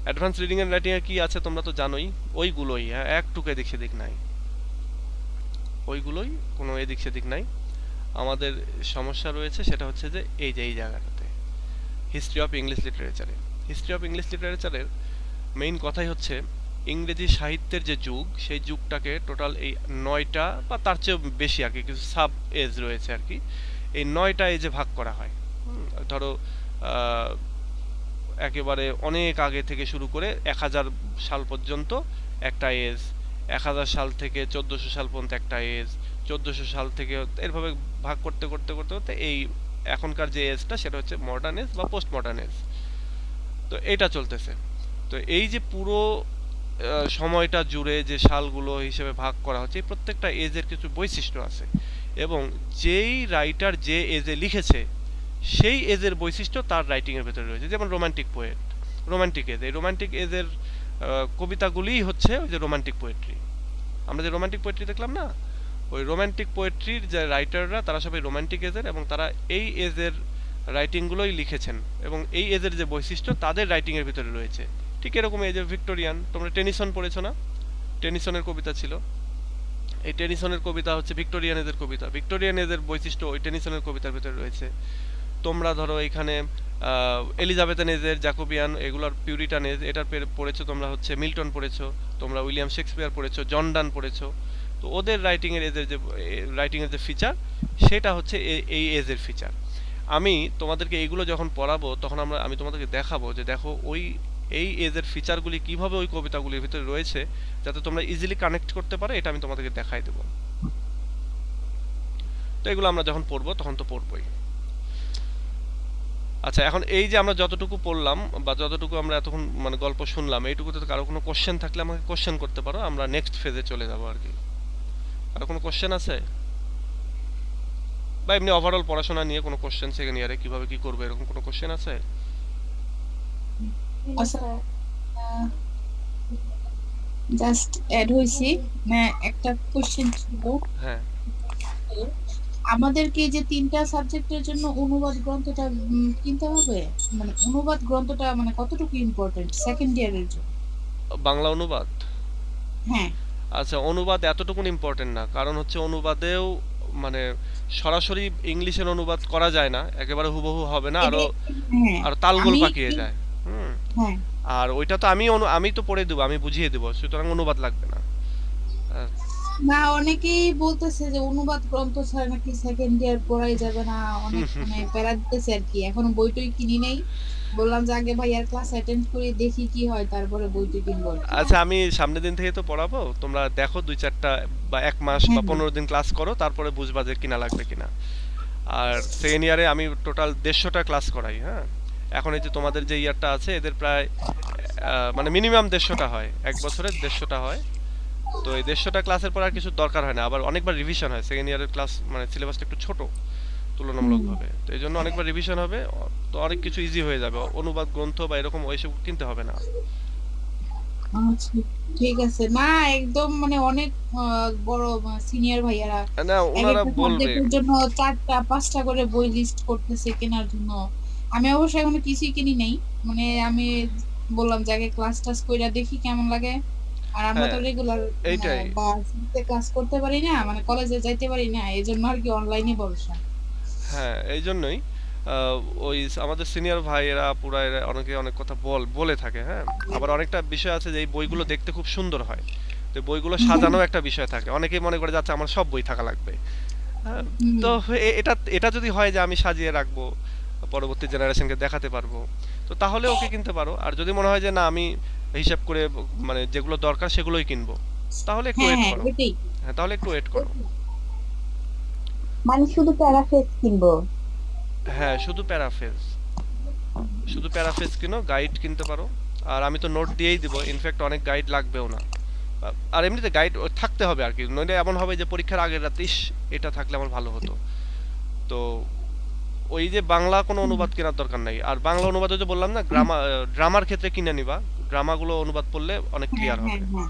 অ্যাডভান্স রিডিং এন্ড রাইটিং এ কি আছে তোমরা তো জানোই, ওইগুলোই, হ্যাঁ, একটুকু এদিক সেদিক নাই, ওইগুলোই, কোনো এদিক সেদিক নাই। আমাদের সমস্যা রয়েছে সেটা হচ্ছে যে এই জায়গাটাতে, হিস্ট্রি অফ ইংলিশ লিটারেচারে। হিস্ট্রি অফ ইংলিশ লিটারেচারের মেইন কথাই হচ্ছে ইংরেজি সাহিত্যের যে যুগ, সেই যুগটাকে টোটাল এই 9টা বা তার চেয়েও বেশি আর কি, কিছু সাব এজ রয়েছে আর কি, এই 9টা এজে ভাগ করা হয়। ধরো আহ, একেবারে অনেক আগে থেকে শুরু করে 1000 সাল পর্যন্ত একটা এজ, 1000 সাল থেকে 1400 সাল পর্যন্ত একটা এজ, 1400 সাল থেকে এরভাবে ভাগ করতে করতে করতে করতে এই এখনকার যে এজটা সেটা হচ্ছে মডার্ন এজ বা পোস্ট মডার্ন এজ। তো এটা চলতেছে। তো এই যে পুরো সময়টা জুড়ে যে সালগুলো হিসেবে ভাগ করা হচ্ছে, এই প্রত্যেকটা এজের কিছু বৈশিষ্ট্য আছে, এবং যেই রাইটার যে এজে লিখেছে সেই এজের বৈশিষ্ট্য তার রাইটিংয়ের ভেতরে রয়েছে। যেমন রোমান্টিক পোয়েট, রোমান্টিক এজ, এই রোমান্টিক এজের কবিতাগুলিই হচ্ছে ওই যে রোমান্টিক পোয়েট্রি। আমরা যে রোমান্টিক পোয়েট্রি দেখলাম না, ওই রোমান্টিক পোয়েট্রির যে রাইটাররা তারা সবাই রোমান্টিক এজের, এবং তারা এই এজের রাইটিংগুলোই লিখেছেন, এবং এই এজের যে বৈশিষ্ট্য তাদের রাইটিংয়ের ভিতরে রয়েছে। ঠিক এরকম এই যে ভিক্টোরিয়ান, তোমরা টেনিসন পড়েছো না? টেনিসনের কবিতা ছিল, এই টেনিসনের কবিতা হচ্ছে ভিক্টোরিয়ান এজের কবিতা, ভিক্টোরিয়ান এজের বৈশিষ্ট্য ওই টেনিসনের কবিতার ভিতরে রয়েছে। তোমরা ধরো এখানে এলিজাবেথান এজের, জ্যাকোবিয়ান, এগুলোর পিউরিটান এজ, এটার পড়েছো তোমরা হচ্ছে মিল্টন পড়েছো, তোমরা উইলিয়াম শেক্সপিয়ার পড়েছো, জন ডান পড়েছো। তো ওদের রাইটিংয়ের এজের যে রাইটিংয়ের যে ফিচার, সেটা হচ্ছে এই এজের ফিচার। আমি তোমাদেরকে এইগুলো যখন পড়াবো তখন আমি তোমাদেরকে দেখাবো যে দেখো ওই এই এজের ফিচারগুলি কিভাবে ওই কবিতাগুলির ভিতরে রয়েছে, যাতে তোমরা ইজিলি কানেক্ট করতে পারো, এটা আমি তোমাদেরকে দেখাই দেবো। তো এগুলো আমরা যখন পড়বো তখন তো পড়বোই। আচ্ছা, এখন এই যে আমরা যতটুকু পড়লাম বা যতটুকু আমরা এতক্ষণ মানে গল্প শুনলাম, এইটুকুতে কারো কোনো কোশ্চেন থাকলে আমাকে কোশ্চেন করতে পারো, আমরা নেক্সট ফেজে চলে যাবো আর কি। কারো কোনো কোশ্চেন আছে, বা এমনি ওভারঅল পড়াশোনা নিয়ে কোনো কোশ্চেন, সেকেন্ড ইয়ারে কিভাবে কি করবে এরকম কোনো কোশ্চেন আছে? আচ্ছা, জাস্ট অ্যাড হইছি, মানে একটা কোশ্চেন ছিল। হ্যাঁ, আমাদেরকে যে তিনটা সাবজেক্টের জন্য অনুবাদ গ্রন্থটা কিনতে হবে, মানে অনুবাদ গ্রন্থটা মানে কতটুকু ইম্পর্টেন্ট সেকেন্ড ইয়ারের জন্য? বাংলা অনুবাদ। হ্যাঁ, আচ্ছা, অনুবাদ এতটুকুন ইম্পর্টেন্ট না, কারণ হচ্ছে অনুবাদেও মানে সরাসরি ইংলিশের অনুবাদ করা যায় না, একেবারে হুবহু হবে না, আরো হ্যাঁ আর তালগোল আমি পাকিয়ে যায়। হুম। হ্যাঁ আর ওইটা তো আমি তো পড়ে দেবো, আমি বুঝিয়ে দেবো, সুতরাং অনুবাদ লাগবে না। আহ, না, অনেকেই বলতেছে যে অনুবাদ গ্রন্থ ছাড়া নাকি সেকেন্ড ইয়ার পড়াই যাবে না, অনেক মানে প্যারা দিতেছে আর কি। এখনো বইটই কিনি নাই, বললাম যে আগে ভাইয়ার ক্লাস অ্যাটেন্ড করে দেখি কি হয়, তারপরে বইটি কিনবো আর কি। আচ্ছা, আমি সামনের দিন থেকে তো পড়াবো, তোমরা দেখো 2-4টা বা 1 মাস বা হ্যাঁ 15 দিন ক্লাস করো, তারপরে বুঝবা যে কিনা লাগবে কিনা। আর সেকেন্ড ইয়ারে আমি টোটাল 150টা ক্লাস করাই। হ্যাঁ, এখন এই যে তোমাদের যে ইয়ারটা আছে এদের প্রায় মানে মিনিমাম 150টা হয়, 1 বছরে 150টা হয়। তো এই 150টা ক্লাসের পর আর কিছু দরকার হয় না, আবার অনেকবার রিভিশন হয়। সেকেন্ড ইয়ারের ক্লাস মানে সিলেবাসটা একটু ছোট হুম, তুলনামূলকভাবে, তো এই জন্য অনেকবার রিভিশন হবে। তো অনেক কিছু ইজি হয়ে যাবে, অনুবাদ গ্রন্থ বা এরকম ওইসব কিনতে হবে না। আচ্ছা, ঠিক আছে। না, একদম মানে অনেক বড় সিনিয়র ভাইয়ারা না, এক ওনারা একটা বলবে। সাবজেক্টের জন্য 4টা 5টা করে বই লিস্ট করতেছে কেনার জন্য। আমি অবশ্য এখনো কিছুই কিনি নাই, মানে আমি বললাম যে আগে ক্লাস টাস কইরা দেখি কেমন লাগে। আর আমরা তো হ্যাঁ, রেগুলার এইটাই। ভার্সিটিতে ক্লাস করতে পারি না, মানে কলেজে যাইতে পারি না, এই জন্য আর কি অনলাইনে ভরসা। হ্যাঁ, এই জন্যই আহ, ওই আমাদের সিনিয়র ভাইয়েরা পুরা এরা অনেকে অনেক কথা বলে থাকে। হ্যাঁ, আবার অনেকটা বিষয় আছে যে এই বইগুলো দেখতে খুব সুন্দর হয়, তো বইগুলো সাজানো একটা বিষয় থাকে, অনেকেই মনে করে যাচ্ছে আমার সব বই থাকা লাগবে। হ্যাঁ, হুম, তো এটা এটা যদি হয় যে আমি সাজিয়ে রাখবো, পরবর্তী জেনারেশনকে দেখাতে পারবো, তো তাহলে ওকে কিনতে পারো। আর যদি মনে হয় যে না, আমি হিসাব করে মানে যেগুলো দরকার সেগুলোই কিনবো, তাহলে একটু হ্যাঁ ওয়েট হ্যাঁ করো। এটাই। হ্যাঁ, তাহলে একটু ওয়েট করো। মানে শুধু প্যারাফ্রেজ কিনবো? হ্যাঁ, শুধু প্যারাফেজ কিনো, গাইড কিনতে পারো। আর আমি তো নোট দিয়েই দিব, ইনফ্যাক্ট অনেক গাইড লাগবেও না। আর এমনিতে গাইড থাকতে হবে আর কি, নইলে এমন হবে যে পরীক্ষার আগের রাতে ইস, এটা থাকলে আমার ভালো হতো। তো ওই যে বাংলা কোনো হুম, অনুবাদ কেনার দরকার নাই। আর বাংলা অনুবাদ ওই যে বললাম না, ড্রামার ক্ষেত্রে কিনে নিবা, ড্রামাগুলো অনুবাদ পড়লে অনেক হ্যাঁ ক্লিয়ার হ্যাঁ হবে। হ্যাঁ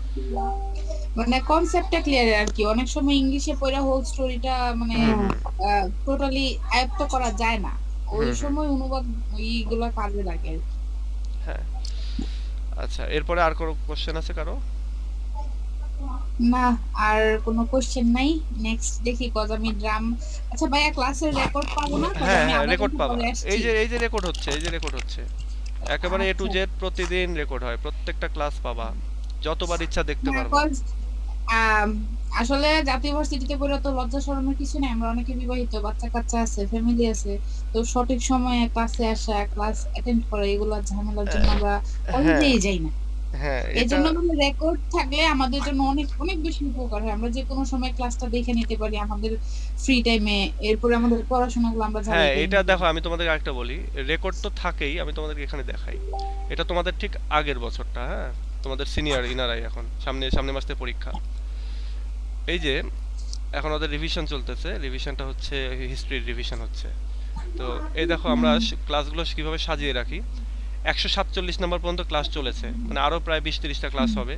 মানে কনসেপ্টটা ক্লিয়ার আর কি। অনেক সময় ইংলিশে পড়া হোল স্টোরিটা মানে হুম, হুম, টোটালি আয়ত্ত করা যায় না, ওই হুম, হুম। সময় অনুবাদ এইগুলা কাজে লাগে আর কি। হ্যাঁ। আচ্ছা, এরপরে আর কোনো কোশ্চেন আছে কারো? না, আর কোনো কোশ্চেন নাই। নেক্সট দেখি কজ আমি ড্রাম। আচ্ছা ভাইয়া, ক্লাসের রেকর্ড পাবো না? কজ হ্যাঁ, আমি হ্যাঁ, আধা রেকর্ড ঘন্টা পাবা। পরে আসছি। এই যে রেকর্ড হচ্ছে, একেবারে এ টু আচ্ছা, জেড প্রতিদিন রেকর্ড হয়, প্রত্যেকটা ক্লাস পাবা, যতবার ইচ্ছা দেখতে হ্যাঁ পারবা। কজ আসলে জাতীয় ভার্সিটিতে পড়ে তো লজ্জা শরমের কিছু নেই, আমরা অনেকে বিবাহিত, বাচ্চা কাচ্চা আছে, ফ্যামিলি আছে। তো সঠিক সময়ে ক্লাসে আসা, ক্লাস অ্যাটেন্ড করা, এগুলো ঝামেলার জন্য আমরা হ্যাঁ, কলেজেই যাই না। হ্যাঁ, এই এটা জন্য মানে রেকর্ড থাকলে আমাদের জন্য অনেক অনেক বেশি উপকার হয়, আমরা যে কোনো সময় ক্লাসটা দেখে নিতে পারি আমাদের ফ্রি টাইমে, এরপরে আমাদের পড়াশোনাগুলো আমরা হ্যাঁ, ঝালাই করে এটা নিতে দেখো পারি। আমি তোমাদেরকে আরেকটা বলি, রেকর্ড তো থাকেই, আমি তোমাদেরকে এখানে দেখাই। এটা তোমাদের ঠিক আগের বছরটা, হ্যাঁ, তোমাদের সিনিয়র ইনারাই এখন সামনে সামনে মাস থেকে পরীক্ষা। এই যে এখন ওদের রিভিশন চলতেছে, রিভিশনটা হচ্ছে হিস্ট্রির রিভিশন হচ্ছে। তো এই দেখো আমরা হুম। ক্লাসগুলো কিভাবে সাজিয়ে রাখি। 147 নম্বর পর্যন্ত ক্লাস চলেছে, মানে আরো প্রায় 20-30টা ক্লাস হবে।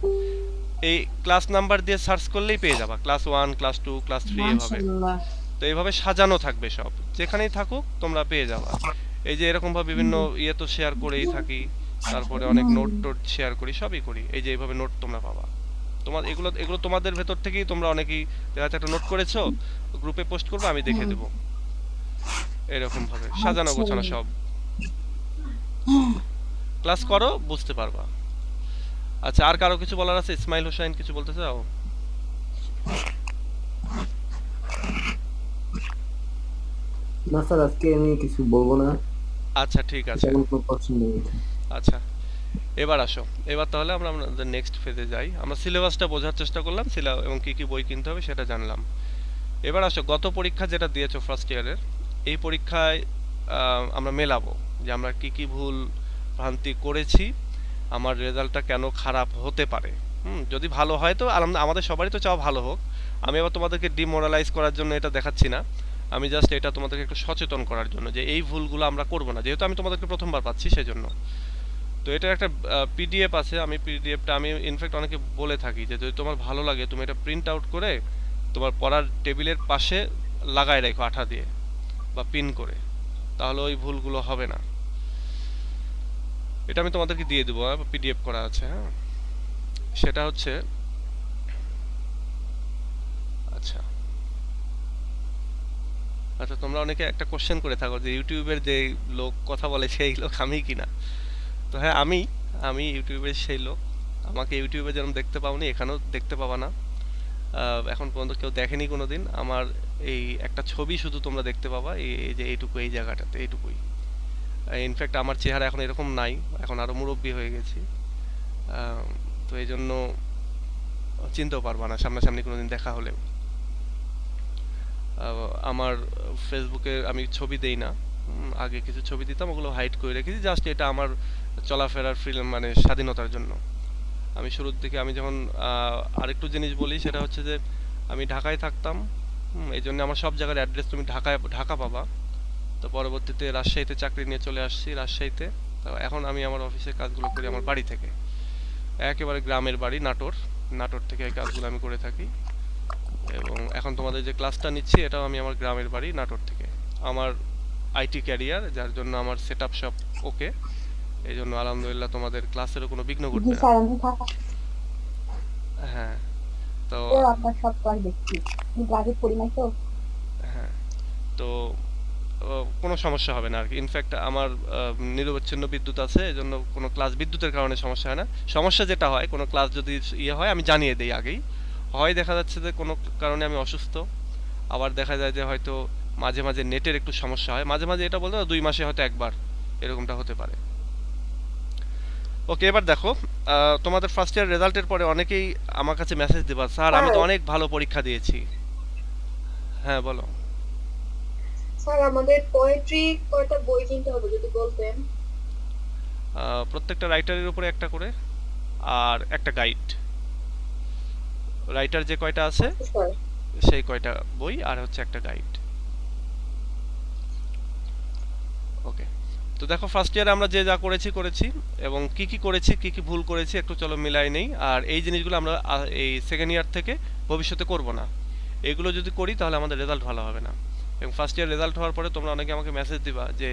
এই ক্লাস নাম্বার দিয়ে সার্চ করলেই পেয়ে যাবা, ক্লাস 1, ক্লাস 2, ক্লাস 3 এভাবে। মাশাআল্লাহ। তো এইভাবে সাজানো থাকবে সব, যেখানেই থাকুক তোমরা পেয়ে যাবা। এই যে এরকম ভাবে বিভিন্ন ইয়ে তো শেয়ার করেই থাকি, তারপরে অনেক নোট টোট শেয়ার করি, সবই করি। এই যে এইভাবে নোট তোমরা পাবা। তোমার এগুলো এগুলো তোমাদের ভেতর থেকেই তোমরা অনেকেই দেখা যাচ্ছে একটা নোট করেছো, গ্রুপে পোস্ট করবে, আমি দেখে দেবো। এরকম ভাবে সাজানো আচ্ছা। গোছানো সব। ক্লাস করো, বুঝতে পারবা। আচ্ছা, আর কারো কিছু বলার আছে? ইসমাইল হোসেন কিছু বলতে চাও? না স্যার, আজকে আমি কিছু বলবো না, আচ্ছা, ঠিক আছে। তেমন কোনো প্রশ্ন নেই। আচ্ছা, এবার আসো। এবার তাহলে আমরা আমাদের নেক্সট ফেজে যাই। আমরা সিলেবাসটা বোঝার চেষ্টা করলাম, এবং কি কি বই কিনতে হবে সেটা জানলাম। এবার আসো, গত পরীক্ষা যেটা দিয়েছো ফার্স্ট ইয়ারের, এই পরীক্ষায় আমরা মেলাবো যে আমরা কি কি ভুল ভ্রান্তি করেছি, আমার রেজাল্টটা কেন খারাপ হতে পারে। যদি ভালো হয় তো আমাদের সবারই তো চাও ভালো হোক। আমি আবার তোমাদেরকে ডিমোরালাইজ করার জন্য এটা দেখাচ্ছি না, আমি জাস্ট এটা তোমাদেরকে একটু সচেতন করার জন্য যে এই ভুলগুলো আমরা করব না, যেহেতু আমি তোমাদেরকে প্রথমবার পাচ্ছি সেজন্য। তো এটার একটা পিডিএফ আছে, আমি পিডিএফটা আমি ইনফ্যাক্ট অনেকে বলে থাকি যে যদি তোমার ভালো লাগে তুমি এটা প্রিন্ট আউট করে তোমার পড়ার টেবিলের পাশে লাগায় রাখো আঠা দিয়ে বা পিন করে, তাহলে ওই ভুলগুলো হবে না। এটা আমি তোমাদেরকে দিয়ে দেবো, পিডিএফ করা আছে, হ্যাঁ। সেটা হচ্ছে, আচ্ছা আচ্ছা, তোমরা অনেকে একটা কোশ্চেন করে থাকো যে ইউটিউবের যে লোক কথা বলে সেই লোক আমি কিনা। তো হ্যাঁ, আমি ইউটিউবের সেই লোক। আমাকে ইউটিউবে যেরকম দেখতে পাওনি, এখানেও দেখতে পাবা না। এখন পর্যন্ত কেউ দেখেনি কোনোদিন। আমার এই একটা ছবি শুধু তোমরা দেখতে পাবা, এই যে এইটুকু, এই জায়গাটাতে এইটুকুই। ইনফ্যাক্ট আমার চেহারা এখন এরকম নাই, এখন আরো মুরব্বি হয়ে গেছি। আহ, তো এই জন্য চিনতেও পারবা না সামনাসামনি কোনোদিন দেখা হলেও। আমার ফেসবুকে আমি ছবি দেই না। আগে কিছু ছবি দিতাম, ওগুলো হাইড করে রেখেছি, জাস্ট এটা আমার চলাফেরার মানে স্বাধীনতার জন্য। আমি শুরুর দিকে আমি যখন আরেকটু জিনিস বলি, সেটা হচ্ছে যে আমি ঢাকায় থাকতাম। এই জন্য আমার সব জায়গার অ্যাড্রেস তুমি ঢাকা পাবা। তো পরবর্তীতে রাজশাহীতে চাকরি নিয়ে চলে আসছি, রাজশাহীতে। তো এখন আমি আমার অফিসের কাজগুলো করি আমার বাড়ি থেকে, একেবারে গ্রামের বাড়ি, নাটোর। নাটোর থেকে এই কাজগুলো আমি করে থাকি। এবং এখন তোমাদের যে ক্লাসটা নিচ্ছি, এটাও আমি আমার গ্রামের বাড়ি, নাটোর থেকে। আমার আইটি ক্যারিয়ার, যার জন্য আমার সেট আপ সব ওকে। এই জন্য আলহামদুলিল্লাহ তোমাদের ক্লাসেরও কোনো বিঘ্ন জি ঘটবে না। স্যার, আমি ঢাকা হ্যাঁ। তো থেকেও আপনার সব ক্লাস দেখছি, কিন্তু আগে পড়ি নাই তো। হ্যাঁ, তো কোনো সমস্যা হবে না আর কি। ইনফ্যাক্ট আমার নিরবচ্ছিন্ন বিদ্যুৎ আছে, এজন্য কোনো ক্লাস বিদ্যুতের কারণে সমস্যা হয় না। সমস্যা যেটা হয়, কোনো ক্লাস যদি ইয়ে হয় আমি জানিয়ে দেই আগেই। হয় দেখা যাচ্ছে যে কোনো কারণে আমি অসুস্থ, আবার দেখা যায় যে হয়তো মাঝে মাঝে নেটের একটু সমস্যা হয়, মাঝে মাঝে এটা বলতে না 2 মাসে হয়তো একবার এরকমটা হতে পারে। ওকে, এবার দেখো, তোমাদের ফার্স্ট ইয়ার রেজাল্টের পরে অনেকেই আমার কাছে মেসেজ দিবা, স্যার আমি স্যার, তো অনেক ভালো পরীক্ষা দিয়েছি। হ্যাঁ, বলো। স্যার আমাদের পোয়েট্রি কয়টা বই কিনতে হবে যদি বলতেন। প্রত্যেকটা রাইটারের উপরে একটা করে, আর একটা গাইড। রাইটার যে কয়টা আছে আচ্ছা স্যার। সেই কয়টা বই, আর হচ্ছে একটা গাইড। ওকে। তো দেখো, ফার্স্ট ইয়ারে আমরা যে যা করেছি করেছি, এবং কি কি করেছি, কি কি ভুল করেছি একটু চলো মিলাই নেই। আর এই জিনিসগুলো আমরা এই সেকেন্ড ইয়ার থেকে ভবিষ্যতে করব না। এগুলো যদি করি তাহলে আমাদের রেজাল্ট ভালো হবে না। এবং ফার্স্ট ইয়ার রেজাল্ট হওয়ার পরে তোমরা অনেকে আমাকে মেসেজ দিবা যে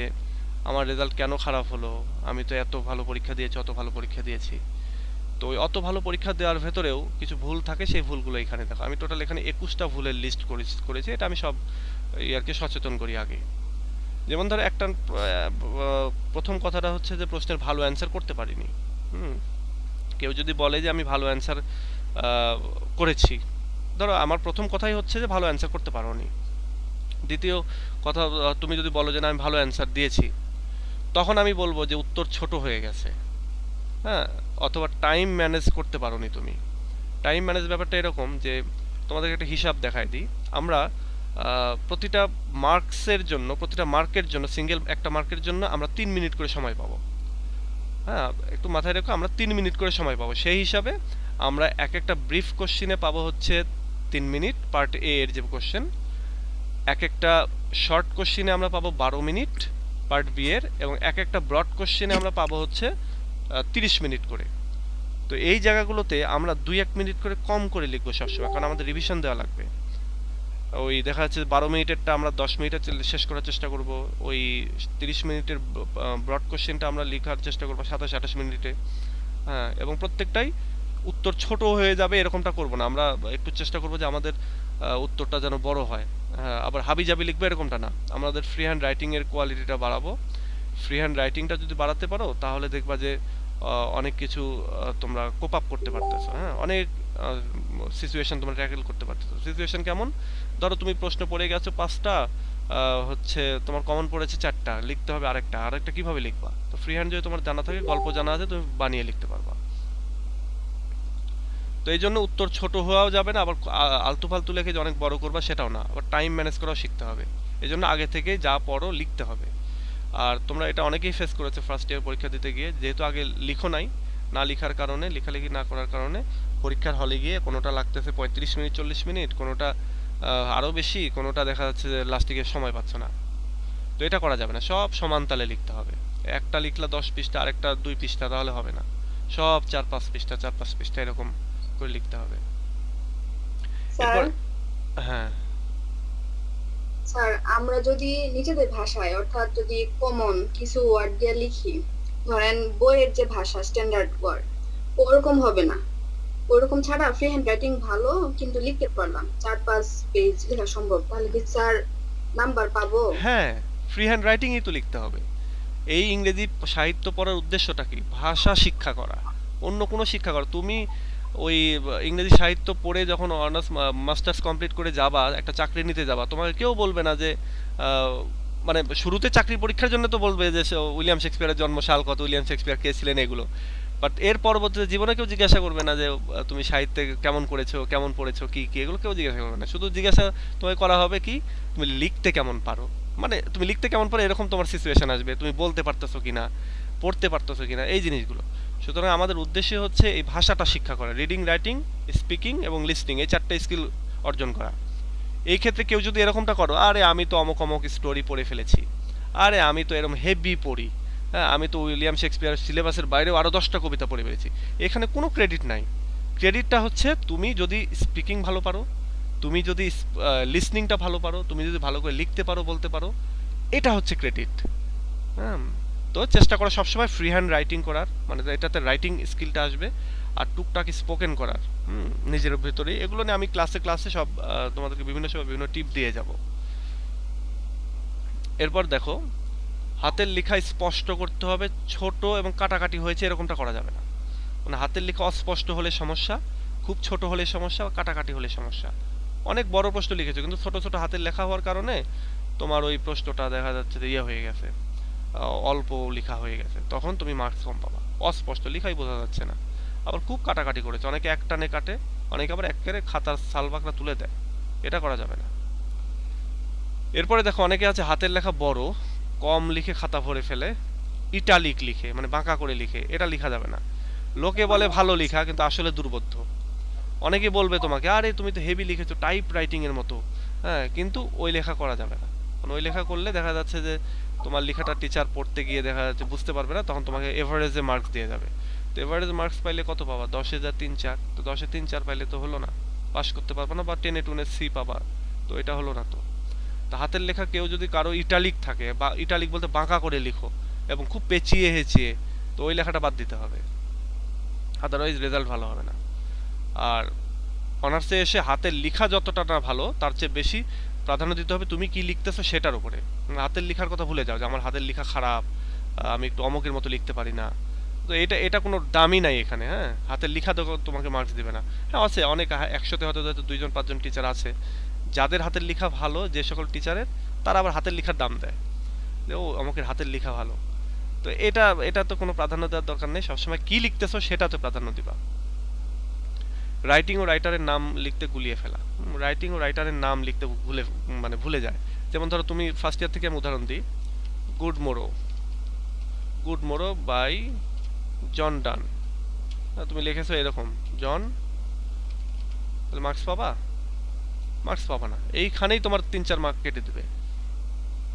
আমার রেজাল্ট কেন খারাপ হলো, আমি তো এত ভালো পরীক্ষা দিয়েছি, অত ভালো পরীক্ষা দিয়েছি। তো ওই অত ভালো পরীক্ষা দেওয়ার ভেতরেও কিছু ভুল থাকে, সেই ভুলগুলো এখানে দেখো। আমি টোটাল এখানে 21টা ভুলের লিস্ট করেছি। এটা আমি সব ইয়ারকে সচেতন করি আগে। যেমন ধরো একটা প্রথম কথাটা হচ্ছে যে প্রশ্নের ভালো অ্যান্সার করতে পারিনি। হুম কেউ যদি বলে যে আমি ভালো অ্যান্সার করেছি, ধরো আমার প্রথম কথাই হচ্ছে যে ভালো অ্যান্সার করতে পারোনি। দ্বিতীয় কথা, তুমি যদি বলো যে না আমি ভালো অ্যান্সার দিয়েছি, তখন আমি বলবো যে উত্তর ছোট হয়ে গেছে। হ্যাঁ, অথবা টাইম ম্যানেজ করতে পারোনি তুমি। টাইম ম্যানেজ ব্যাপারটা এরকম যে তোমাদেরকে একটা হিসাব দেখাই দিই। আমরা প্রতিটা প্রতিটা মার্কের জন্য, সিঙ্গেল একটা মার্কের জন্য আমরা 3 মিনিট করে সময় পাবো। হ্যাঁ, একটু মাথায় রেখো, আমরা 3 মিনিট করে সময় পাবো। সেই হিসাবে আমরা এক একটা ব্রিফ কোশ্চিনে পাবো হচ্ছে 3 মিনিট, পার্ট এ এর যে কোশ্চেন। এক একটা শর্ট কোশ্চিনে আমরা পাবো 12 মিনিট পার্ট বি এর, এবং এক একটা ব্রড কোশ্চিনে আমরা পাবো হচ্ছে 30 মিনিট করে। তো এই জায়গাগুলোতে আমরা 2-1 মিনিট করে কম করে লিখবো সবসময়, কারণ আমাদের রিভিশন দেওয়া লাগবে। ওই দেখা যাচ্ছে 12 মিনিটেরটা আমরা 10 মিনিটে শেষ করার চেষ্টা করব, ওই 30 মিনিটের ব্রড কোশ্চেনটা আমরা লেখার চেষ্টা করবো 27-28 মিনিটে। হ্যাঁ, এবং প্রত্যেকটাই উত্তর ছোট হয়ে যাবে এরকমটা করব না, আমরা একটু চেষ্টা করব যে আমাদের উত্তরটা যেন বড় হয়। হ্যাঁ, আবার হাবিজাবি লিখবে এরকমটা না, আমাদের ফ্রি হ্যান্ড রাইটিং এর কোয়ালিটিটা বাড়াবো। ফ্রি হ্যান্ড রাইটিংটা যদি বাড়াতে পারো তাহলে দেখবা যে অনেক কিছু তোমরা কোপ আপ করতে পারতেছো। হ্যাঁ, অনেক সিচুয়েশন তোমরা ট্যাকেল করতে পারতেছো। সিচুয়েশন কেমন? ধরো তুমি প্রশ্ন পড়ে গেছো 5টা, হচ্ছে তোমার কমন পড়েছে 4টা, লিখতে হবে আরেকটা কিভাবে লিখবা? তো ফ্রি হ্যান্ড যদি তোমার জানা থাকে, গল্প জানা আছে, তুমি বানিয়ে লিখতে পারবা। তো এই জন্য উত্তর ছোট হওয়াও যাবে না, আবার আলতু ফালতু লিখে যে অনেক বড় করবা সেটাও না। আবার টাইম ম্যানেজ করাও শিখতে হবে। এই জন্য আগে থেকে যা পড়ো লিখতে হবে। আর তোমরা এটা অনেকেই ফেস করেছে ফার্স্ট ইয়ার পরীক্ষা দিতে গিয়ে, যেহেতু আগে লিখো নাই, না লিখার কারণে, লেখালেখি না করার কারণে পরীক্ষার হলে গিয়ে কোনোটা লাগতেছে 35 মিনিট 40 মিনিট, কোনোটা আরও বেশি, কোনোটা দেখা যাচ্ছে যে লাস্টে গিয়ে সময় পাচ্ছ না। তো এটা করা যাবে না, সব সমান তালে লিখতে হবে। একটা লিখলা 10 পৃষ্ঠা, আরেকটা 2 পৃষ্ঠা, তাহলে হবে না। সব 4-5 পৃষ্ঠা এরকম করে লিখতে হবে। স্যার এরপর হ্যাঁ, স্যার আমরা যদি নিজেদের ভাষায়, অর্থাৎ যদি কমন কিছু ওয়ার্ড দিয়ে লিখি, ধরেন বইয়ের যে ভাষা স্ট্যান্ডার্ড ওয়ার্ড, ওরকম হবে না। ওরকম ছাড়া ফ্রি হ্যান্ড রাইটিং ভালো, কিন্তু লিখতে পারলাম 4-5 পেজ লেখা সম্ভব, তাহলে কি স্যার নাম্বার পাবো? হ্যাঁ, ফ্রি হ্যান্ড রাইটিংই তো লিখতে হবে। এই ইংরেজি সাহিত্য পড়ার উদ্দেশ্যটা কি? ভাষা শিক্ষা করা, অন্য কোনো শিক্ষা করা। তুমি ওই ইংরেজি সাহিত্য পড়ে যখন অনার্স মাস্টার্স কমপ্লিট করে যাবা, একটা চাকরি নিতে যাবা, তোমাকে কেউ বলবে না যে মানে শুরুতে চাকরির পরীক্ষার জন্য তো বলবে যে উইলিয়াম শেক্সপিয়ারের জন্মসাল কত, উইলিয়াম শেক্সপিয়ার কে ছিলেন, এগুলো। বাট এর পরবর্তীতে জীবনে কেউ জিজ্ঞাসা করবে না যে তুমি সাহিত্যে কেমন করেছো, কেমন পড়েছো, কি কি, এগুলো কেউ জিজ্ঞাসা করবে না। শুধু জিজ্ঞাসা তোমাকে করা হবে কি, তুমি লিখতে কেমন পারো। মানে তুমি লিখতে কেমন পারো এরকম তোমার সিচুয়েশন আসবে, তুমি বলতে পারতেছো কিনা, পড়তে পারতেছো কিনা, এই জিনিসগুলো। সুতরাং আমাদের উদ্দেশ্য হচ্ছে এই ভাষাটা শিক্ষা করা, রিডিং, রাইটিং, স্পিকিং এবং লিসনিং, এই 4টে স্কিল অর্জন করা। এই ক্ষেত্রে কেউ যদি এরকমটা করো, আরে আমি তো অমুক অমুক স্টোরি পড়ে ফেলেছি, আরে আমি তো এরকম হেভি পড়ি, হ্যাঁ আমি তো উইলিয়াম শেক্সপিয়ার সিলেবাসের বাইরেও আরও 10টা কবিতা পড়ে ফেলেছি, এখানে কোনো ক্রেডিট নাই। ক্রেডিটটা হচ্ছে তুমি যদি স্পিকিং ভালো পারো, তুমি যদি লিসনিংটা ভালো পারো, তুমি যদি ভালো করে লিখতে পারো, বলতে পারো, এটা হচ্ছে ক্রেডিট। হ্যাঁ, তো চেষ্টা করো সবসময় ফ্রি হ্যান্ড রাইটিং করার, মানে এটাতে রাইটিং স্কিলটা আসবে, আর টুকটাক স্পোকেন করার নিজের ভেতরে। এগুলো নিয়ে আমি ক্লাসে ক্লাসে সব তোমাদেরকে বিভিন্ন সময় বিভিন্ন টিপ দিয়ে যাব। এরপর দেখো, হাতের লেখা স্পষ্ট করতে হবে, ছোট এবং কাটাকাটি হয়েছে এরকমটা করা যাবে না। মানে হাতের লেখা অস্পষ্ট হলে সমস্যা, খুব ছোট হলে সমস্যা, কাটাকাটি হলে সমস্যা। অনেক বড় প্রশ্ন লিখেছো কিন্তু ছোট ছোট হাতের লেখা হওয়ার কারণে তোমার ওই প্রশ্নটা দেখা যাচ্ছে যে ইয়ে হয়ে গেছে, অল্প লেখা হয়ে গেছে, তখন তুমি মার্কস কম পাবা। অস্পষ্ট লেখাই বোঝা যাচ্ছে না। আবার খুব কাটাকাটি করেছে, অনেকে এক টানে কাটে, অনেকে আবার একেবারে খাতার সালবাকরা তুলে দেয়, এটা করা যাবে না। এরপরে দেখো, অনেকে আছে হাতের লেখা বড়, কম লিখে খাতা ভরে ফেলে, ইটালিক লিখে, মানে বাঁকা করে লিখে, এটা লেখা যাবে না। লোকে বলে ভালো লেখা, কিন্তু আসলে দুর্বোধ্য। অনেকে বলবে তোমাকে, আরে তুমি তো হেভি লিখেছো, টাইপ রাইটিং এর মতো, হ্যাঁ, কিন্তু ওই লেখা করা যাবে না। কারণ ওই লেখা করলে দেখা যাচ্ছে যে তোমার লেখাটা টিচার পড়তে গিয়ে দেখা যাচ্ছে বুঝতে পারবে না, তখন তোমাকে এভারেজে মার্কস দিয়ে যাবে। তো এভারেজ মার্কস পাইলে কত পাবা? 10,000 3-4, তো 10-এ 3-4 পাইলে তো হলো না, পাস করতে পারবে না, বা 10-এ 2-এ সি পাবা, তো এটা হলো না। তো হাতের লেখা কেউ যদি কারো ইটালিক থাকে, বা ইটালিক বলতে বাঁকা করে লিখো এবং খুব পেঁচিয়ে হেঁচিয়ে, তো ওই লেখাটা বাদ দিতে হবে, আদারওয়াইজ রেজাল্ট ভালো হবে না। আর অনার্সে এসে হাতের লেখা যতটা না ভালো, তার চেয়ে বেশি প্রাধান্য দিতে হবে তুমি কি লিখতেছো সেটার উপরে। হাতের লেখার কথা ভুলে যাও যে আমার হাতের লেখা খারাপ, আমি একটু অমুকের মতো লিখতে পারি না, তো এটা এটা কোনো দামই নাই এখানে, হ্যাঁ, হাতের লেখা তো তোমাকে মার্কস দিবে না। হ্যাঁ আছে অনেক, 100তে হয়তো 2জন 5জন টিচার আছে যাদের হাতের লেখা ভালো, যে সকল টিচারের, তারা আবার হাতের লেখার দাম দেয় যে ও আমাকে হাতের লেখা ভালো। তো এটা এটা তো কোনো প্রাধান্য দেওয়ার দরকার নেই, সবসময় কি লিখতেছো সেটা তো প্রাধান্য দিবা। রাইটিং ও রাইটারের নাম লিখতে গুলিয়ে ফেলা, রাইটিং ও রাইটারের নাম লিখতে ভুলে যায়। যেমন ধরো তুমি ফার্স্ট ইয়ার থেকে আমি উদাহরণ দিই, গুড মোরো বাই জন ডান, তুমি লিখেছো এরকম জন, তাহলে মার্কস পাবা? মার্কস পাবা না, এইখানেই তোমার 3-4 মার্ক কেটে দেবে।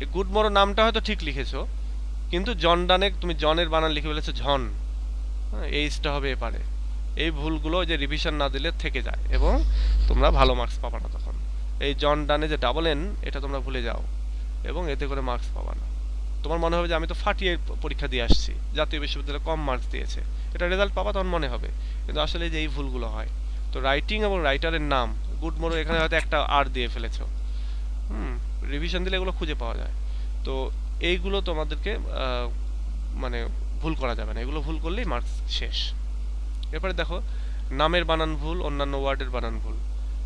এই গুড মোরো নামটা হয়তো ঠিক লিখেছো, কিন্তু জন ডানে তুমি জনের বানান লিখে ফেলেছো ঝন, হ্যাঁ, এইচটা হবে এপারে। এই ভুলগুলো যে রিভিশন না দিলে থেকে যায় এবং তোমরা ভালো মার্কস পাবা না তখন। এই জন ডানে যে ডাবল এন, এটা তোমরা ভুলে যাও এবং এতে করে মার্কস পাবা না। তোমার মনে হবে যে আমি তো ফাটিয়ে পরীক্ষা দিয়ে আসছি, জাতীয় বিশ্ববিদ্যালয়ে কম মার্কস দিয়েছে, এটা রেজাল্ট পাবা তখন মনে হবে, কিন্তু আসলে যে এই ভুলগুলো হয়। তো রাইটিং এবং রাইটারের নাম, গুড মোরো এখানে হয়তো একটা আর দিয়ে ফেলেছো, রিভিশন দিলে এগুলো খুঁজে পাওয়া যায়। তো এইগুলো তোমাদেরকে মানে ভুল করা যাবে না, এগুলো ভুল করলেই মার্কস শেষ। এরপরে দেখো নামের বানান ভুল, অন্যান্য ওয়ার্ডের বানান ভুল।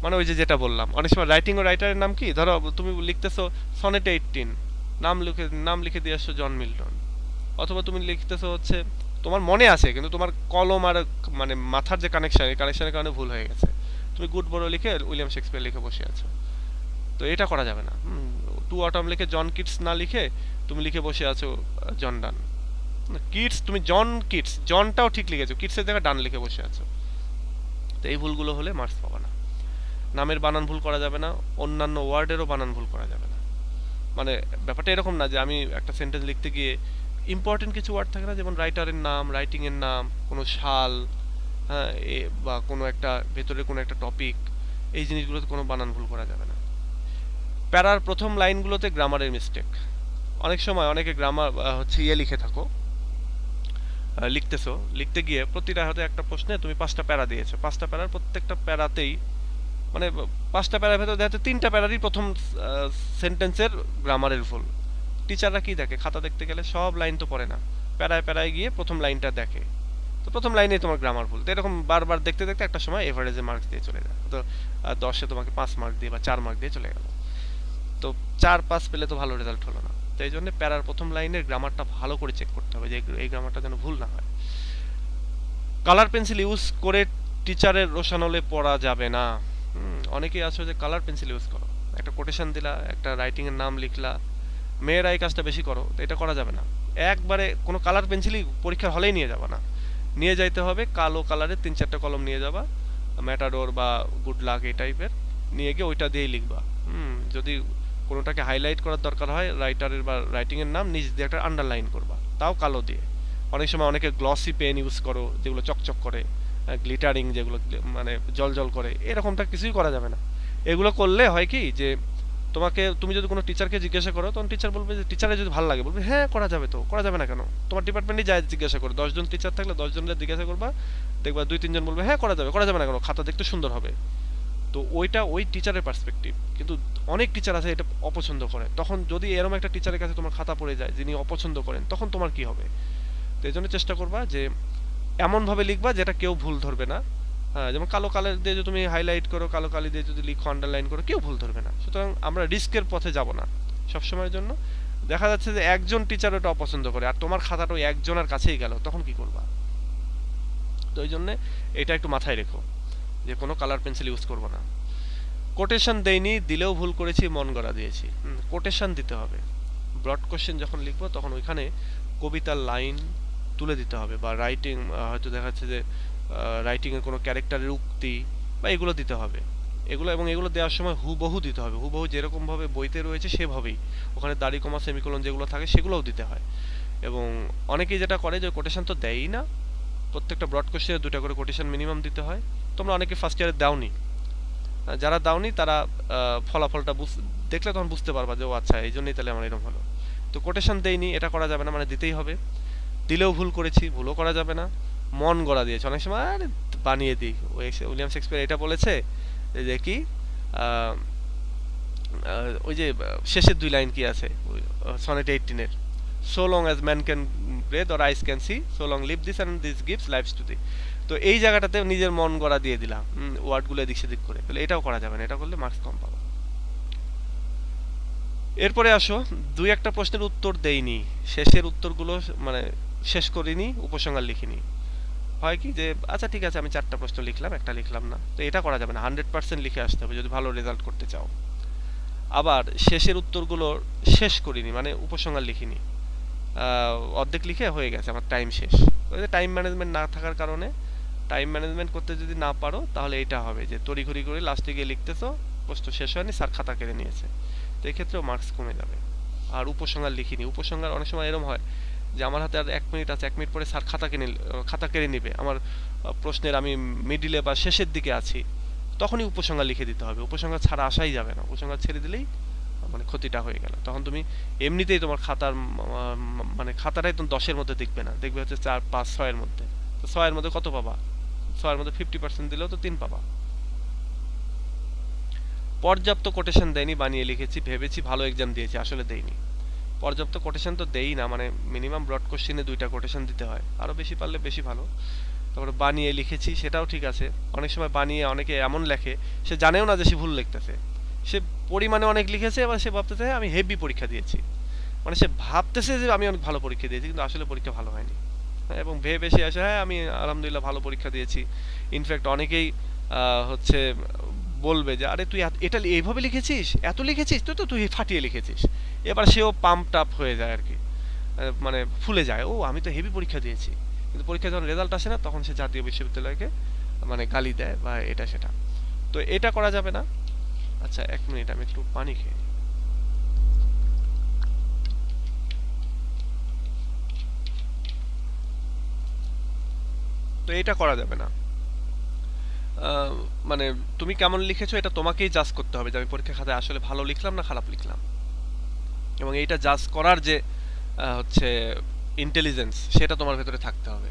মানে ওই যে যেটা বললাম, অনেক সময় রাইটিং ও রাইটারের নাম কি, ধরো তুমি লিখতেছো সনেট 18, নাম লিখে দিয়ে আসছো জন মিল্টন, অথবা তুমি লিখতেছো হচ্ছে তোমার মনে আছে কিন্তু তোমার কলম আর মানে মাথার যে কানেকশন, এই কানেকশনের কারণে ভুল হয়ে গেছে, তুমি গুড মোরো লিখে উইলিয়াম শেক্সপিয়ার লিখে বসে আছো। তো এটা করা যাবে না। টু অটম লিখে জন কিটস না লিখে তুমি লিখে বসে আছো জন ডান। কিডস, তুমি জন কিডস, জনটাও ঠিক লিখেছো, কিডসের জায়গায় ডান লিখে বসে আছো। তো এই ভুলগুলো হলে মার্কস পাবা না। নামের বানান ভুল করা যাবে না, অন্যান্য ওয়ার্ডেরও বানান ভুল করা যাবে না। মানে ব্যাপারটা এরকম না যে আমি একটা সেন্টেন্স লিখতে গিয়ে ইম্পর্টেন্ট কিছু ওয়ার্ড থাকে না, যেমন রাইটারের নাম, রাইটিং এর নাম, কোনো সাল, হ্যাঁ, বা কোনো একটা ভেতরে কোনো একটা টপিক, এই জিনিসগুলোতে কোনো বানান ভুল করা যাবে না। প্যারার প্রথম লাইনগুলোতে গ্রামারের মিস্টেক, অনেক সময় অনেকে গ্রামার হচ্ছে লিখে থাকো, লিখতেছো, লিখতে গিয়ে প্রতিটা হয়তো একটা প্রশ্নে তুমি 5টা প্যারা দিয়েছো, 5টা প্যারার প্রত্যেকটা প্যারাতেই মানে 5টা প্যারার ভেতরে দেখা যাচ্ছে 3টা প্যারারই প্রথম সেন্টেন্সের গ্রামারের ভুল। টিচাররা কি দেখে, খাতা দেখতে গেলে সব লাইন তো পড়ে না, প্যারায় প্যারায় গিয়ে প্রথম লাইনটা দেখে, তো প্রথম লাইনেই তোমার গ্রামার ভুল। তো এরকম বারবার দেখতে দেখতে একটা সময় এভারেজে মার্কস দিয়ে চলে যায়, তো 10-এ তোমাকে 5 মার্ক দিয়ে বা 4 মার্ক দিয়ে চলে গেল। তো 4-5 পেলে তো ভালো রেজাল্ট হলো না। তো এই জন্য প্যারার প্রথম লাইনের গ্রামারটা ভালো করে চেক করতে হবে যে এই গ্রামারটা যেন ভুল না হয়। কালার পেন্সিল ইউজ করে টিচারের রোশানলে পড়া যাবে না। অনেকেই আছো যে কালার পেন্সিল ইউজ করো, একটা কোটেশন দিলা, একটা রাইটিং এর নাম লিখলা, মেয়েরা এই কাজটা বেশি করো, তো এটা করা যাবে না। একবারে কোনো কালার পেন্সিলই পরীক্ষার হলেই নিয়ে যাবা না, নিয়ে যাইতে হবে কালো কালারের 3-4টা কলম নিয়ে যাবা, ম্যাটাডোর বা গুড লাক এই টাইপের, নিয়ে গিয়ে ওইটা দিয়েই লিখবা। যদি কোনোটাকে হাইলাইট করার দরকার হয়, রাইটারের বা রাইটিং এর নাম নিচ দিয়ে একটা আন্ডারলাইন করবা, তাও কালো দিয়ে। অনেক সময় অনেকে গ্লসি পেন ইউজ করো যেগুলো চকচক করে, গ্লিটারিং যেগুলো মানে জল জল করে, এরকমটা কিছুই করা যাবে না। এগুলো করলে হয় কি যে তুমি যদি কোনো টিচারকে জিজ্ঞাসা করো, তখন টিচার বলবে যে, টিচারের যদি ভালো লাগে বলবে হ্যাঁ করা যাবে, তো করা যাবে না কেন? তোমার ডিপার্টমেন্টে যায় জিজ্ঞাসা করো, 10 জন টিচার থাকলে 10 জনের জিজ্ঞাসা করবা, দেখবা 2-3 জন বলবে হ্যাঁ করা যাবে না কেন, খাতা দেখতে সুন্দর হবে। তো ওইটা ওই টিচারের পার্সপেক্টিভ, কিন্তু অনেক টিচার আছে এটা অপছন্দ করে। তখন যদি এরকম একটা টিচারের কাছে তোমার খাতা পড়ে যায় যিনি অপছন্দ করেন, তখন তোমার কি হবে? তো এই জন্য চেষ্টা করবা যে এমনভাবে লিখবা যেটা কেউ ভুল ধরবে না। হ্যাঁ, যেমন কালো কালার দিয়ে যদি তুমি হাইলাইট করো, কালো কালি দিয়ে যদি লিখো, আন্ডারলাইন করো, কেউ ভুল ধরবে না। সুতরাং আমরা রিস্কের পথে যাব না সবসময়ের জন্য। দেখা যাচ্ছে যে একজন টিচার ওটা অপছন্দ করে আর তোমার খাতাটা ওই একজনের কাছেই গেল, তখন কি করবা? তো ওই জন্য এটা একটু মাথায় রেখো যে কোনো কালার পেন্সিল ইউজ করবো না। কোটেশন দেইনি, দিলেও ভুল করেছি, মন গড়া দিয়েছি। কোটেশন দিতে হবে। ব্রড কোশ্চেন যখন লিখবো তখন ওইখানে কবিতার লাইন তুলে দিতে হবে, বা রাইটিং হয়তো দেখা যাচ্ছে যে রাইটিংয়ের কোনো ক্যারেক্টারের উক্তি বা এগুলো দিতে হবে। এগুলো দেওয়ার সময় হুবহু দিতে হবে, হুবহু যেরকমভাবে বইতে রয়েছে সেভাবেই। ওখানে দাড়ি কমা সেমিকোলন যেগুলো থাকে সেগুলোও দিতে হয়। এবং অনেকেই যেটা করে যে কোটেশন তো দেয়ই না, প্রত্যেকটা ব্রড কোশ্চেনে 2টা করে কোটেশন মিনিমাম দিতে হয়। তোমরা অনেকে ফার্স্ট ইয়ারে দাওনি, যারা দাওনি তারা ফলাফলটা দেখলে তখন বুঝতে পারবা যে ও আচ্ছা এই জন্যই তাহলে আমার এরকম হলো। তো কোটেশন দেইনি এটা করা যাবে না, মানে দিতেই হবে। দিলেও ভুল করেছি, ভুলও করা যাবে না। মন গড়া দিয়েছে, অনেক সময় আরে বানিয়ে দিই, উইলিয়াম শেক্সপিয়ার এটা বলেছে যে কি ওই যে শেষের 2 লাইন কি আছে sonnet 18-এর, so long as man can breathe or eyes can see, so long live this and this gives lives to thee. তো এই জায়গাটাতে নিজের মন গড়া দিয়ে দিলাম, ওয়ার্ডগুলো এদিক সেদিক করে, তাহলে এটাও করা যাবে না, এটা করলে মার্কস কম পাবো। এরপরে আসো, দুই একটা প্রশ্নের উত্তর দেইনি, শেষের উত্তরগুলো মানে শেষ করিনি, উপসংহার লিখিনি। হয় কি যে আচ্ছা ঠিক আছে আমি 4টা প্রশ্ন লিখলাম, একটা লিখলাম না, তো এটা করা যাবে না, 100% লিখে আসতে হবে যদি ভালো রেজাল্ট করতে চাও। আবার শেষের উত্তরগুলো শেষ করিনি, মানে উপসংহার লিখিনি, অর্ধেক লিখে হয়ে গেছে, আমার টাইম শেষ। ওই যে টাইম ম্যানেজমেন্ট না থাকার কারণে, টাইম ম্যানেজমেন্ট করতে যদি না পারো তাহলে এটা হবে যে তড়িঘড়ি করে লাস্টে গিয়ে লিখতেছো, প্রশ্ন শেষ হয়নি, স্যার খাতা কেড়ে নিয়েছে, তো এক্ষেত্রেও মার্কস কমে যাবে। আর উপসংহার লিখিনি, উপসংহার অনেক সময় এরকম হয় যে আমার হাতে আর 1 মিনিট আছে, 1 মিনিট পরে স্যার খাতা কেড়ে নিবে, আমার প্রশ্নের আমি মিডিলে বা শেষের দিকে আছি, তখনই উপসংহার লিখে দিতে হবে, উপসংহার ছাড়া আসাই যাবে না, উপসংহার ছেড়ে দিলেই মানে ক্ষতিটা হয়ে গেল। তখন তুমি এমনিতেই তোমার খাতার মানে খাতাটাই তুমি 10-এর মধ্যে দেখবে না, দেখবে হচ্ছে 4, 5, 6-এর মধ্যে। তো 6-এর মধ্যে কত পাবা? 6-এর মধ্যে 50% দিলেও তো 3 পাবা। পর্যাপ্ত কোটেশন দেয়নি, বানিয়ে লিখেছি, ভেবেছি ভালো এক্সাম দিয়েছি, আসলে দেইনি। পর্যাপ্ত কোটেশন তো দেই না, মানে মিনিমাম ব্রড কোশ্চেনে 2টা কোটেশন দিতে হয়, আরো বেশি পারলে বেশি ভালো। তারপরে বানিয়ে লিখেছি, সেটাও ঠিক আছে। অনেক সময় বানিয়ে অনেকে এমন লেখে সে জানেও না যে সে ভুল লিখতেছে, সে পরিমাণে অনেক লিখেছে, এবার সে ভাবতেছে আমি হেভি পরীক্ষা দিয়েছি, মানে সে ভাবতেছে যে আমি অনেক ভালো পরীক্ষা দিয়েছি, কিন্তু আসলে পরীক্ষা ভালো হয়নি। এবং ভেবে সে আসে হ্যাঁ আমি আলহামদুলিল্লাহ ভালো পরীক্ষা দিয়েছি। ইনফ্যাক্ট অনেকেই হচ্ছে বলবে যে আরে তুই এটা এইভাবে লিখেছিস, এত লিখেছিস, তো তুই ফাটিয়ে লিখেছিস। এবার সেও পাম্পড আপ হয়ে যায় আর কি, মানে ফুলে যায়, ও আমি তো হেভি পরীক্ষা দিয়েছি, কিন্তু পরীক্ষা যখন রেজাল্ট আসে না তখন সে জাতীয় বিশ্ববিদ্যালয়কে মানে গালি দেয় বা এটা সেটা, তো এটা করা যাবে না। আচ্ছা 1 মিনিট আমি একটু পানি খেয়ে নিই। তো এটা করা যাবে না, মানে তুমি কেমন লিখেছো এটা তোমাকেই জাজ করতে হবে যে আমি পরীক্ষা খাতায় আসলে ভালো লিখলাম না খারাপ লিখলাম, এবং এইটা জাজ করার যে হচ্ছে ইন্টেলিজেন্স সেটা তোমার ভেতরে থাকতে হবে,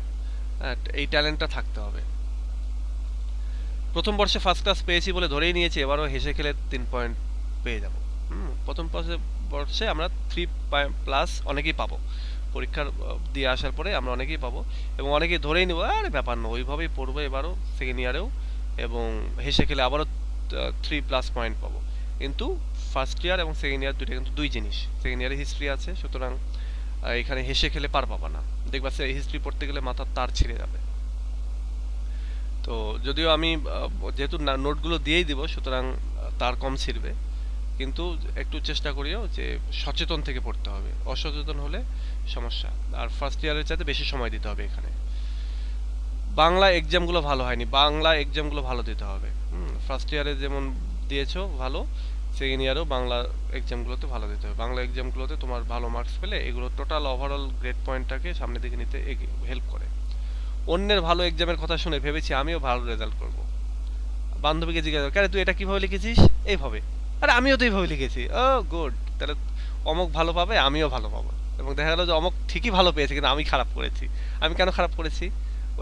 এই ট্যালেন্টটা থাকতে হবে। প্রথম বর্ষে ফার্স্ট ক্লাস পেয়েছি বলে ধরেই নিয়েছি এবারও হেসে খেলে 3 পয়েন্ট পেয়ে যাব। প্রথম বর্ষে আমরা 3+ অনেকেই পাবো, পরীক্ষার দিয়ে আসার পরে আমরা অনেকেই পাবো, এবং অনেকেই ধরেই নেবো আরে ব্যাপার না ওইভাবেই পড়বো এবারও সেকেন্ড ইয়ারেও, এবং হেসে খেলে আবারও 3+ পয়েন্ট পাবো। কিন্তু ফার্স্ট ইয়ার এবং সেকেন্ড ইয়ার দুইটা কিন্তু দুই জিনিস, সেকেন্ড ইয়ারে হিস্ট্রি আছে, সুতরাং এখানে হেসে খেলে পার পাবা না, দেখবা হিস্ট্রি পড়তে গেলে মাথার তার ছিঁড়ে যাবে। তো যদিও আমি যেহেতু নোটগুলো দিয়েই দিব সুতরাং তার কম ছিঁড়বে, কিন্তু একটু চেষ্টা করিও যে সচেতন থেকে পড়তে হবে, অসচেতন হলে সমস্যা। আর ফার্স্ট ইয়ারের চাইতে বেশি সময় দিতে হবে এখানে। বাংলা এক্সামগুলো ভালো হয়নি, বাংলা এক্সামগুলো ভালো দিতে হবে। ফার্স্ট ইয়ারে যেমন দিয়েছো ভালো, সেকেন্ড ইয়ারেও বাংলা এক্সামগুলোতে ভালো দিতে হবে। বাংলা এক্সামগুলোতে তোমার ভালো মার্কস পেলে এগুলো টোটাল ওভারঅল গ্রেড পয়েন্টটাকে সামনের দিকে নিতে হেল্প করে। অন্যের ভালো এক্সামের কথা শুনে ভেবেছি আমিও ভালো রেজাল্ট করব। বান্ধবীকে জিজ্ঞাসা করে তুই এটা কিভাবে লিখেছিস, এইভাবে, আরে আমিও তো এইভাবে লিখেছি, ও গুড, তাহলে অমক ভালো পাবে আমিও ভালো পাবো। এবং দেখা গেল যে অমক ঠিকই ভালো পেয়েছে কিন্তু আমি খারাপ করেছি। আমি কেন খারাপ করেছি?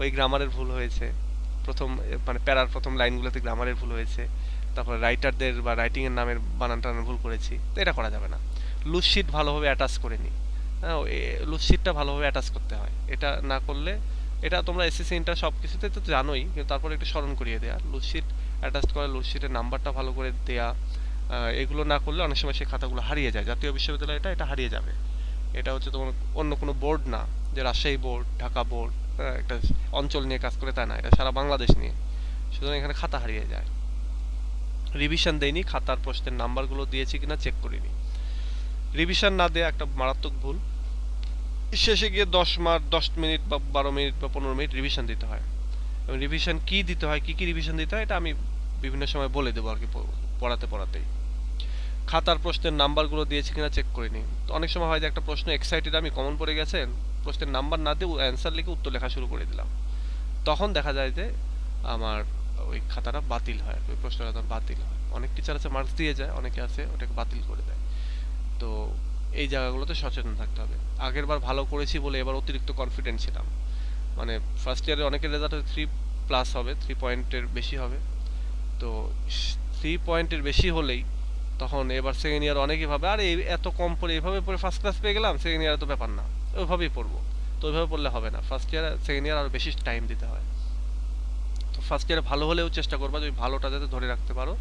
ওই গ্রামারের ভুল হয়েছে, প্রথম মানে প্যারার প্রথম লাইনগুলোতে গ্রামারের ভুল হয়েছে, তারপরে রাইটারদের বা রাইটিংয়ের নামের বানান টানান ভুল করেছি, তো এটা করা যাবে না। লুজ শিট ভালোভাবে অ্যাটাচ করে নি, হ্যাঁ লুজ শিটটা ভালোভাবে অ্যাটাচ করতে হয়, এটা না করলে, এটা তোমরা এসএসসি ইন্টার সব কিছুতে তো জানোই, কিন্তু তারপরে একটু স্মরণ করিয়ে দেয়া, লুজ শিট অ্যাটাচ করা, লুজ শিটের নাম্বারটা ভালো করে দেয়া, এগুলো না করলে অনেক সময় সেই খাতাগুলো হারিয়ে যায়। জাতীয় বিশ্ববিদ্যালয় এটা হারিয়ে যাবে। এটা হচ্ছে তোমার অন্য কোনো বোর্ড না যে রাজশাহী বোর্ড, ঢাকা বোর্ড একটা অঞ্চল নিয়ে কাজ করে, তা না, এটা সারা বাংলাদেশ নিয়ে, সুতরাং এখানে খাতা হারিয়ে যায়। রিভিশন দেয়নি, খাতার প্রশ্নের নাম্বারগুলো দিয়েছি কিনা চেক করিনি। রিভিশন না দেয়া একটা মারাত্মক ভুল। শেষে গিয়ে 10 মিনিট বা 12 মিনিট বা 15 মিনিট রিভিশন দিতে হয়, এবং রিভিশন কি দিতে হয়, কি কি রিভিশন দিতে হয় এটা আমি বিভিন্ন সময় বলে দেবো আর কি পড়াতেই। খাতার প্রশ্নের নাম্বারগুলো দিয়েছি কিনা চেক করিনি। তো অনেক সময় হয় যে একটা প্রশ্ন এক্সাইটেড আমি, কমন পড়ে গেছে, প্রশ্নের নাম্বার না দিয়ে অ্যান্সার লিখে উত্তর লেখা শুরু করে দিলাম, তখন দেখা যায় যে আমার ওই খাতাটা বাতিল হয়, ওই প্রশ্নটা তখন বাতিল হয়। অনেক টিচার আছে মার্কস দিয়ে যায়, অনেকে আছে ওটাকে বাতিল করে দেয়। তো এই জায়গাগুলোতে সচেতন থাকতে হবে। আগের বার ভালো করেছি বলে এবার অতিরিক্ত কনফিডেন্ট ছিলাম, মানে ফার্স্ট ইয়ারে অনেকের রেজাল্ট 3+ হবে, 3 পয়েন্টের বেশি হবে। তো 3 পয়েন্টের বেশি হলেই তখন এবার সেকেন্ড ইয়ার অনেকেই ভাবে আরে এত কম পড়ে এইভাবে পড়ে ফার্স্ট ক্লাস পেয়ে গেলাম, সেকেন্ড ইয়ারে তো ব্যাপার না, ওইভাবেই পড়বো। তো ওইভাবে পড়লে হবে না, ফার্স্ট ইয়ার সেকেন্ড ইয়ার আরো বেশি টাইম দিতে হয়। তো ফার্স্ট ইয়ারে ভালো হলেও চেষ্টা করবা যে ওই ভালোটা যাতে ধরে রাখতে পারো,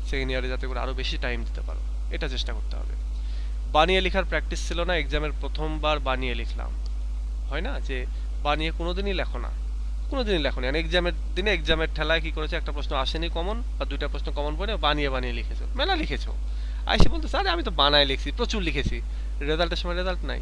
সেকেন্ড ইয়ারে যাতে করে আরো বেশি টাইম দিতে পারো, এটা চেষ্টা করতে হবে। বানিয়ে লেখার প্র্যাকটিস ছিল না, এক্সামের প্রথমবার বানিয়ে লিখলাম। হয় না যে বানিয়ে কোনোদিনই লেখো না, কোনোদিনই লেখো না, এক্সামের দিনে এক্সামের ঠেলায় কি করেছে, একটা প্রশ্ন আসেনি কমন বা দুইটা প্রশ্ন কমন পড়ে বানিয়ে বানিয়ে লিখেছো, মেলা লিখেছো। আইসি বলতে স্যার আমি তো বানায় লিখছি, প্রচুর লিখেছি, রেজাল্টের সময় রেজাল্ট নাই।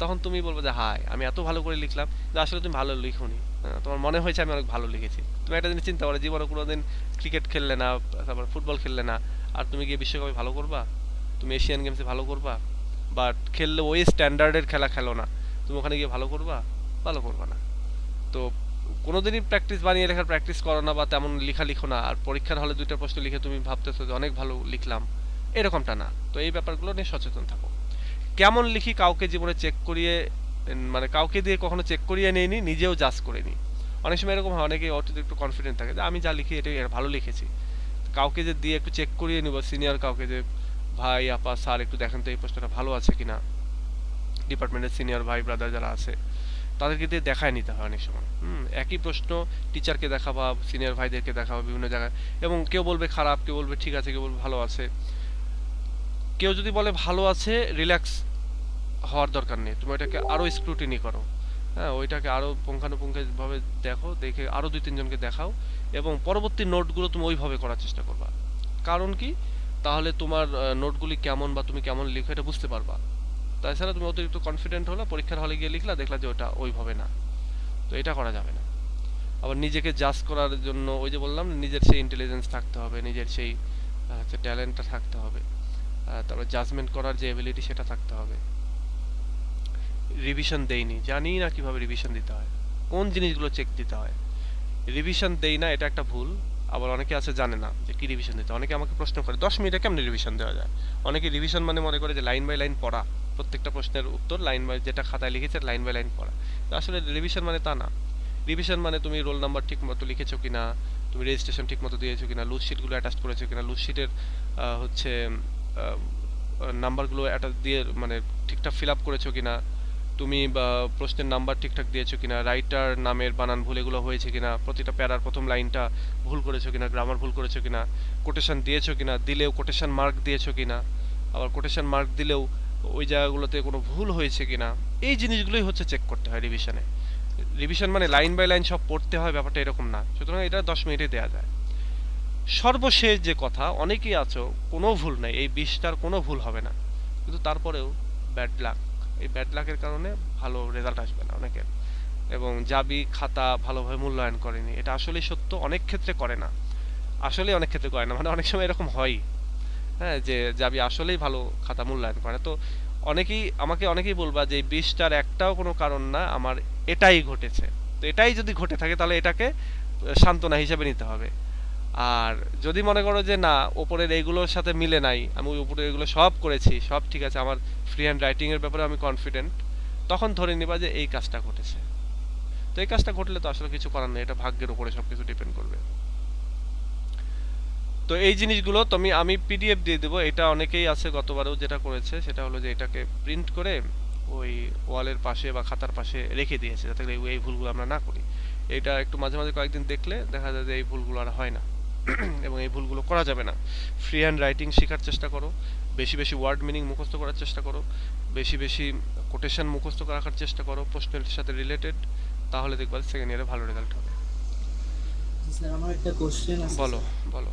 তখন তুমি বলবো যে হাই আমি এত ভালো করে লিখলাম, যে আসলে তুমি ভালো লিখোনি, তোমার মনে হয়েছে আমি অনেক ভালো লিখেছি। তুমি একটা জিনিস চিন্তা করো, জীবনে কোনোদিন ক্রিকেট খেললে না, তারপর ফুটবল খেললে না, আর তুমি গিয়ে বিশ্বকাপে ভালো করবা, তুমি এশিয়ান গেমসে ভালো করবা, বা খেললে ওই স্ট্যান্ডার্ডের খেলা খেলো না, তুমি ওখানে গিয়ে ভালো করবা? ভালো করবা না। তো কোনোদিনই প্র্যাকটিস, বানিয়ে লেখার প্র্যাকটিস করো না, বা তেমন লেখা লিখো না, আর পরীক্ষার হলে দুইটা প্রশ্ন লিখে তুমি ভাবতেছো যে অনেক ভালো লিখলাম, এরকমটা না। তো এই ব্যাপারগুলো নিয়ে সচেতন থাকো। কেমন লিখি কাউকে জীবনে চেক করিয়ে, মানে কাউকে দিয়ে কখনো চেক করিয়ে নেইনি, নিজেও জাজ করে নিই। অনেক সময় এরকম হয়, অনেকে অতিরিক্ত কনফিডেন্ট থাকে যে আমি যা লিখি এটাই ভালো লিখেছি। কাউকে যে দিয়ে একটু চেক করিয়ে নিব, সিনিয়র কাউকে, যে ভাই আপা স্যার একটু দেখেন তো এই প্রশ্নটা ভালো আছে কিনা, ডিপার্টমেন্টের সিনিয়র ভাই ব্রাদার যারা আছে তাদেরকে দিয়ে দেখায় নিতে হয় অনেক সময়। একই প্রশ্ন টিচারকে দেখাবা, সিনিয়র ভাইদেরকে দেখাবা বিভিন্ন জায়গায়, এবং কেউ বলবে খারাপ, কেউ বলবে ঠিক আছে, কেউ বলবে ভালো আছে। কেউ যদি বলে ভালো আছে, রিল্যাক্স হওয়ার দরকার নেই, তুমি ওইটাকে আরো স্ক্রুটিনি করো, হ্যাঁ ওইটাকে আরো পুঙ্খানুপুঙ্খভাবে দেখো, দেখে আরো দুই তিনজনকে দেখাও, এবং পরবর্তী নোটগুলো তুমি ওইভাবে করার চেষ্টা করবা। কারণ কি, তাহলে তোমার নোটগুলি কেমন বা তুমি কেমন লিখো এটা বুঝতে পারবা। তাছাড়া তুমি অতিরিক্ত কনফিডেন্ট হলে পরীক্ষার হলে গিয়ে লিখলা, দেখলা যে ওটা ওইভাবে না, তো এটা করা যাবে না। আবার নিজেকে জাজ করার জন্য ওই যে বললাম, নিজের সেই ইন্টেলিজেন্স থাকতে হবে, নিজের সেই ট্যালেন্টটা থাকতে হবে, তারপর জাজমেন্ট করার যে এবিলিটি সেটা থাকতে হবে। রিভিশন দেইনি, জানি না কিভাবে রিভিশন দিতে হয়, কোন জিনিসগুলো চেক দিতে হয়, রিভিশন দেই না, এটা একটা ভুল। আবার অনেকে আছে জানে না যে কি রিভিশন দিতে হয়। অনেকে আমাকে প্রশ্ন করে 10 মিনিটে কেমন রিভিশন দেওয়া যায়। অনেকে রিভিশন মানে মনে করে যে লাইন বাই লাইন পড়া, প্রত্যেকটা প্রশ্নের উত্তর লাইন বাই, যেটা খাতায় লিখেছে লাইন বাই লাইন পড়া। তো আসলে রিভিশন মানে তা না। রিভিশন মানে তুমি রোল নাম্বার ঠিক মতো লিখেছো কিনা, তুমি রেজিস্ট্রেশন ঠিক মতো দিয়েছো কিনা, লুজ শিটগুলো অ্যাটাচ করেছো কিনা, লুজ শিটের হচ্ছে নাম্বারগুলো অ্যাটাচ দিয়ে মানে ঠিকঠাক ফিল আপ করেছো কিনা, তুমি বা প্রশ্নের নাম্বার ঠিকঠাক দিয়েছো কিনা, রাইটার নামের বানান ভুল এগুলো হয়েছে কিনা, প্রতিটা প্যারার প্রথম লাইনটা ভুল করেছো কিনা, গ্রামার ভুল করেছো কিনা, কোটেশন দিয়েছো কিনা, দিলেও কোটেশন মার্ক দিয়েছো কিনা, আবার কোটেশন মার্ক দিলেও ওই জায়গাগুলোতে কোনো ভুল হয়েছে কিনা, এই জিনিসগুলোই হচ্ছে চেক করতে হয় রিভিশনে। রিভিশন মানে লাইন বাই লাইন সব পড়তে হয়, ব্যাপারটা এরকম না। সুতরাং এটা 10 মিনিটে দেওয়া যায়। সর্বশেষ যে কথা, অনেকেই আছো কোনো ভুল নাই, এই 20টার কোনো ভুল হবে না, কিন্তু তারপরেও ব্যাড লাক, এই ব্যাড লাকের কারণে ভালো রেজাল্ট আসবে না অনেকের, এবং যাবি খাতা ভালোভাবে মূল্যায়ন করেনি, এটা আসলেই সত্য। অনেক ক্ষেত্রে করে না, আসলে অনেক ক্ষেত্রে করে না, মানে অনেক সময় এরকম হয়, হ্যাঁ, যে যাবি আসলেই ভালো খাতা মূল্যায়ন করে। তো অনেকেই বলবা যে 20টার একটাও কোনো কারণ না, আমার এটাই ঘটেছে। তো এটাই যদি ঘটে থাকে তাহলে এটাকে সান্ত্বনা হিসেবে নিতে হবে। আর যদি মনে করো যে না, ওপরের এইগুলোর সাথে মিলে নাই, আমি ওই উপরে এগুলো সব করেছি, সব ঠিক আছে, আমার ফ্রি হ্যান্ড রাইটিং এর ব্যাপারে আমি কনফিডেন্ট, তখন ধরে নিবা যে এই কাজটা ঘটেছে। তো এই কাজটা ঘটলে তো আসলে কিছু করার নেই, এটা ভাগ্যের উপরে সবকিছু ডিপেন্ড করবে। তো এই জিনিসগুলো আমি পিডিএফ দিয়ে দেবো। এটা অনেকেই আছে গতবারেও যেটা করেছে, সেটা হলো যে এটাকে প্রিন্ট করে ওই ওয়ালের পাশে বা খাতার পাশে রেখে দিয়েছে, যাতে এই ভুলগুলো আমরা না করি। এটা একটু মাঝে মাঝে কয়েকদিন দেখলে দেখা যায় যে এই ভুলগুলো আর হয় না, এবং এই ভুলগুলো করা যাবে না। ফ্রি হ্যান্ড রাইটিং শেখার চেষ্টা করো, বেশি বেশি ওয়ার্ড মিনিং মুখস্থ করার চেষ্টা করো, বেশি বেশি কোটেশন মুখস্থ রাখার চেষ্টা করো প্রশ্নের সাথে রিলেটেড, তাহলে দেখবা সেকেন্ড ইয়ারে ভালো রেজাল্ট হবে। স্যার আমার একটা কোশ্চেন আছে। বলো বলো।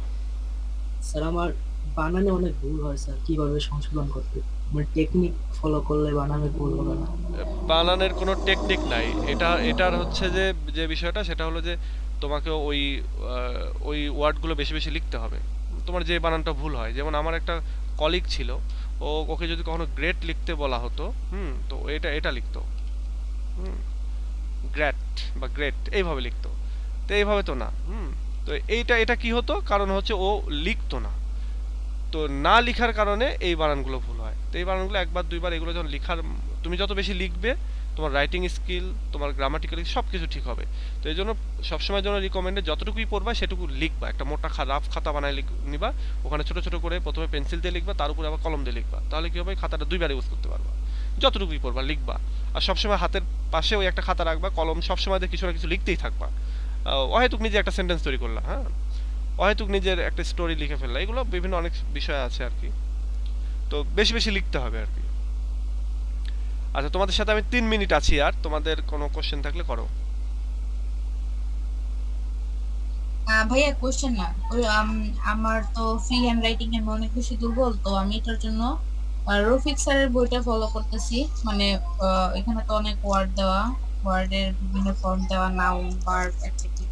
স্যার আমার বানানে অনেক ভুল হয় স্যার, কিভাবে সংশোধন করতে, মানে টেকনিক ফলো করলে বানানে ভুল হবে না? বানানের কোনো টেকনিক নাই, এটার হচ্ছে যে যে বিষয়টা সেটা হলো যে তোমাকে ওই ওয়ার্ডগুলো বেশি বেশি লিখতে হবে, তোমার যে বানানটা ভুল হয়। যেমন আমার একটা কলিগ ছিল, ওকে যদি কখনো গ্রেট লিখতে বলা হতো, তো এটা লিখতো গ্রেট বা গ্রেট এইভাবে লিখতো, তো এইভাবে তো না। তো এটা কি হতো, কারণ হচ্ছে ও লিখতো না, তো না লিখার কারণে এই বানানগুলো ভুল হয়। তো এই বানানগুলো একবার দুইবার এগুলো যখন লিখার, তুমি যত বেশি লিখবে তোমার রাইটিং স্কিল, তোমার গ্রামাটিক্যালি সব কিছু ঠিক হবে। তো এই জন্য সবসময়ের জন্য রিকমেন্ডেড যতটুকুই পড়বা সেটুকু লিখবা, একটা মোটা রাফ খাতা বানায় নিবা, ওখানে ছোট ছোট করে প্রথমে পেন্সিল দিয়ে লিখবা, তার উপরে আবার কলম দিয়ে লিখবা, তাহলে কি হবে খাতাটা দুইবার ইউজ করতে পারবা। যতটুকুই পড়বা লিখবা, আর সবসময় হাতের পাশে ওই একটা খাতা রাখবা, কলম সবসময় কিছু না কিছু লিখতেই থাকবা। অহেতুক নিজে একটা সেন্টেন্স তৈরি করলা, হ্যাঁ, অহেতুক নিজের একটা স্টোরি লিখে ফেললা, এগুলো বিভিন্ন অনেক বিষয় আছে আর কি। তো বেশি বেশি লিখতে হবে আর কি। আচ্ছা, তোমাদের সাথে আমি 3 মিনিট আছি, আর তোমাদের কোনো কোশ্চেন থাকলে করো। ভাইয়া কোশ্চেন না, আমার তো ফ্রি হ্যান্ড রাইটিং এ অনেক বেশি দুর্বল, তো আমি এটার জন্য রফিক স্যারের বইটা ফলো করতেছি। মানে এখানে তো অনেক ওয়ার্ড দেওয়া, ওয়ার্ডের বিভিন্ন ফর্ম দেওয়া, নাউন, ভার্ব, অ্যাডজেক্টিভ,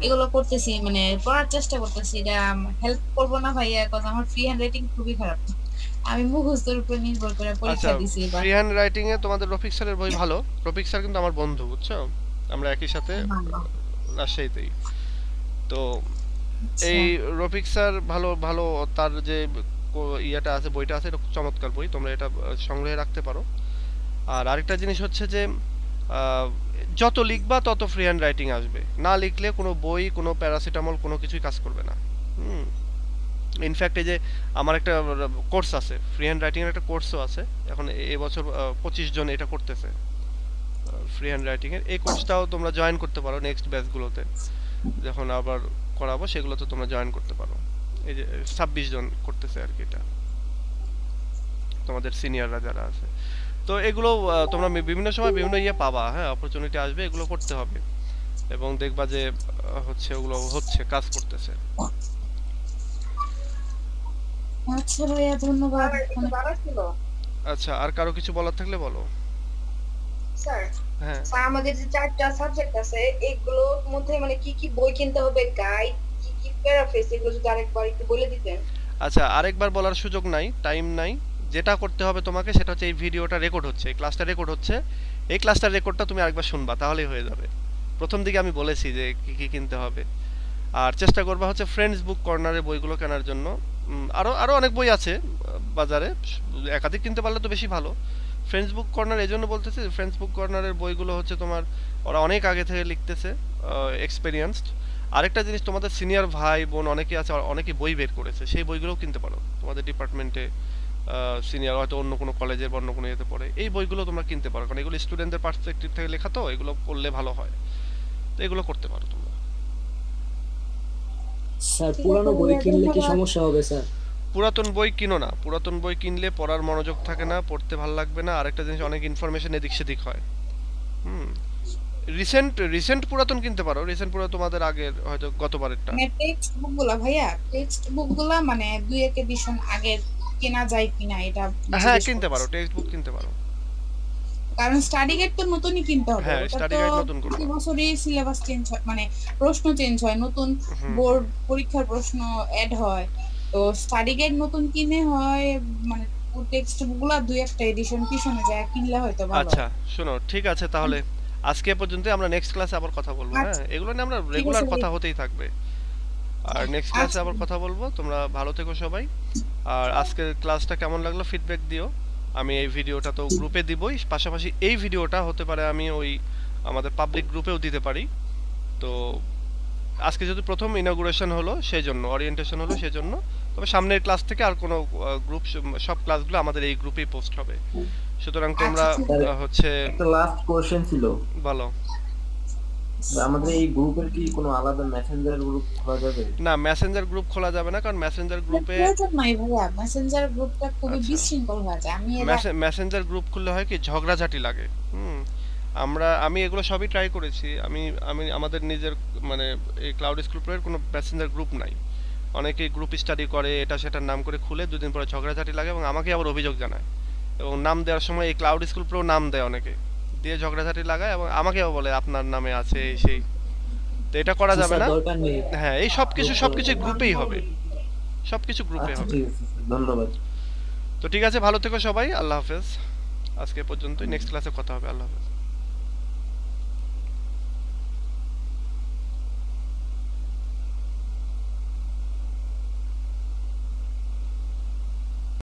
এগুলো করতেছি, মানে পড়ার চেষ্টা করতেছি। এটা হেল্প করবো না ভাইয়া? কারণ আমার ফ্রি হ্যান্ড রাইটিং খুবই খারাপ, আমি মুখস্থের উপর নির্ভর করে আচ্ছা, পরীক্ষা দিছি এবার। ফ্রি হ্যান্ড রাইটিং এ তোমাদের রফিক স্যারের বই ভালো। রফিক স্যার কিন্তু আমার বন্ধু, বুঝছো, আমরা একই সাথে রাজশাহীতেই। তো এই রফিক স্যার ভালো ভালো, তার যে ইয়েটা আছে, বইটা আছে, এটা খুব চমৎকার বই, তোমরা এটা সংগ্রহে রাখতে পারো। আর আরেকটা জিনিস হচ্ছে যে যত লিখবা তত ফ্রি হ্যান্ড রাইটিং আসবে, না লিখলে কোনো বই, কোনো প্যারাসিটামল, কোনো কিছুই কাজ করবে না। ইনফ্যাক্ট এই যে আমার একটা কোর্স আছে, ফ্রি হ্যান্ড রাইটিং এর একটা কোর্সও আছে, এখন এবছর 25 জন এটা করতেছে ফ্রি হ্যান্ড রাইটিং এর। এই কোর্সটাও তোমরা জয়েন করতে পারো নেক্সট ব্যাচগুলোতে, যখন আবার করাবো সেগুলোতে তোমরা জয়েন করতে পারো। এই যে 26 জন করতেছে আর কি, এটা তোমাদের সিনিয়ররা যারা আছে। তো এগুলো তোমরা বিভিন্ন সময় বিভিন্ন ইয়ে পাবা, হ্যাঁ, অপরচুনিটি আসবে, এগুলো করতে হবে এবং দেখবা যে হচ্ছে ওগুলো হচ্ছে, কাজ করতেছে। আচ্ছা ভাইয়া, ধন্যবাদ। আচ্ছা, আর কারো কিছু বলার থাকলে বলো। স্যার, হ্যাঁ, স্যার আমাদের যে 4টা সাবজেক্ট আছে, এগুলোর মধ্যে মানে কি কি বই কিনতে হবে, গাইড, কি কি প্যারাফ্রেজ, এগুলো যদি আরেকবার একটু বলে দিতেন। আচ্ছা, আরেকবার বলার সুযোগ নাই, টাইম নাই। যেটা করতে হবে তোমাকে সেটা হচ্ছে এই ভিডিওটা রেকর্ড হচ্ছে, এই ক্লাসটা রেকর্ড হচ্ছে, এই ক্লাসটার রেকর্ডটা তুমি আরেকবার শুনবা, তাহলেই হয়ে যাবে। প্রথম দিকে আমি বলেছি যে কি কি কিনতে হবে। আর চেষ্টা করবা হচ্ছে ফ্রেন্ডস বুক কর্নারে বইগুলো কেনার জন্য। আরো আরো অনেক বই আছে বাজারে, একাধিক কিনতে পারলে তো বেশি ভালো। ফ্রেন্ডস বুক কর্নার এই জন্য বলতেছি, ফ্রেন্ডস বুক কর্নারের বইগুলো হচ্ছে তোমার, ওরা অনেক আগে থেকে লিখতেছে, এক্সপেরিয়েন্সড। আরেকটা জিনিস, তোমাদের সিনিয়র ভাই বোন অনেকেই আছে, অনেকেই বই বের করেছে, সেই বইগুলোও কিনতে পারো। তোমাদের ডিপার্টমেন্টে সিনিয়র হয়তো অন্য কোনো কলেজের বা অন্য কোনো ইয়েতে পড়ে, এই বইগুলো তোমরা কিনতে পারো, কারণ এগুলো স্টুডেন্টদের পার্সপেক্টিভ থেকে লেখা, তো এগুলো পড়লে ভালো হয়, তো এগুলো করতে পারো তোমরা। স্যার পুরানো বই কিনলে কি সমস্যা হবে স্যার? পুরাতন বই কিনো না, পুরাতন বই কিনলে পড়ার মনোযোগ থাকে না, পড়তে ভালো লাগবে না। আরেকটা জিনিস, অনেক ইনফরমেশন এদিক সেদিক হয়। রিসেন্ট পুরাতন কিনতে পারো, রিসেন্ট পুরো তোমাদের আগের হয়তো গতবারেরটা। মানে টেক্সট বুকগুলা ভাইয়া, টেক্সট বুকগুলা মানে 2-1 এডিশন আগের কেনা যায় কিনা এটা হ্যাঁ, কিনতে পারো, টেক্সট বুক কিনতে পারো। কারণ স্টাডি গাইড তো নতুনই কিনতে হবে, হ্যাঁ, ওটা স্টাডি তো গাইড নতুন করো। প্রতি বছরই সিলেবাস চেঞ্জ হয়, মানে প্রশ্ন চেঞ্জ হয়, নতুন বোর্ড পরীক্ষার প্রশ্ন অ্যাড হয়, তো স্টাডি গাইড নতুন কিনে হয়, মানে টেক্সট বুকগুলা 2-1টা এডিশন পিছনে যায় কিনলে হয়তো ভালো। আচ্ছা শোনো, ঠিক আছে তাহলে আজকে এ পর্যন্ত, আমরা নেক্সট ক্লাসে আবার কথা বলবো। হ্যাঁ, এগুলো নিয়ে আমরা রেগুলার কথা হতেই থাকবে, আর নেক্সট ক্লাসে আবার কথা বলবো। তোমরা ভালো থেকো সবাই। আর আজকের ক্লাসটা কেমন লাগলো ফিডব্যাক দিও। আমি এই ভিডিওটা তো গ্রুপে দিবই, পাশাপাশি এই ভিডিওটা হতে পারে আমি ওই আমাদের পাবলিক গ্রুপেও দিতে পারি। তো আজকে যদি প্রথম ইনঅগুরেশন হলো সেই জন্য, ওরিয়েন্টেশন হলো সেই জন্য, তবে সামনের ক্লাস থেকে আর কোনো গ্রুপ, সব ক্লাসগুলো আমাদের এই গ্রুপেই পোস্ট হবে। সুতরাং তোমরা হচ্ছে একটা লাস্ট কোশ্চেন ছিল, বলো। আমাদের এই গ্রুপের কি কোনো আলাদা মেসেঞ্জার গ্রুপ খোলা যাবে? না, মেসেঞ্জার গ্রুপ খোলা যাবে না, কারণ মেসেঞ্জার গ্রুপে প্রয়োজন নাই ভাইয়া, মেসেঞ্জার গ্রুপটা খুবই বিশৃঙ্খল হয়ে যায়। আমি মেসেঞ্জার গ্রুপ খুললে হয় কি, ঝগড়াঝাটি লাগে। আমি এগুলো সবই ট্রাই করেছি। আমি আমাদের নিজের মানে এই ক্লাউড স্কুল প্রোয়ের কোনো মেসেঞ্জার গ্রুপ নাই। অনেকেই গ্রুপ স্টাডি করে, এটা সেটার নাম করে খুলে, দুদিন পরে ঝগড়াঝাটি লাগে এবং আমাকে আবার অভিযোগ জানায়, এবং নাম দেওয়ার সময় এই ক্লাউড স্কুল প্রো নাম দেয় অনেকে, দিয়ে ঝগড়াঝাটি লাগায় এবং আমাকেও বলে আপনার নামে আছে এই সেই। তো এটা করা যাবে না। হ্যাঁ, এই সবকিছু গ্রুপেই হবে, সবকিছু গ্রুপে হবে। ঠিক আছে, ধন্যবাদ। তো ঠিক আছে, ভালো থেকো সবাই, আল্লাহ হাফেজ। আজকে পর্যন্তই, নেক্সট ক্লাসে কথা হবে। আল্লাহ হাফেজ।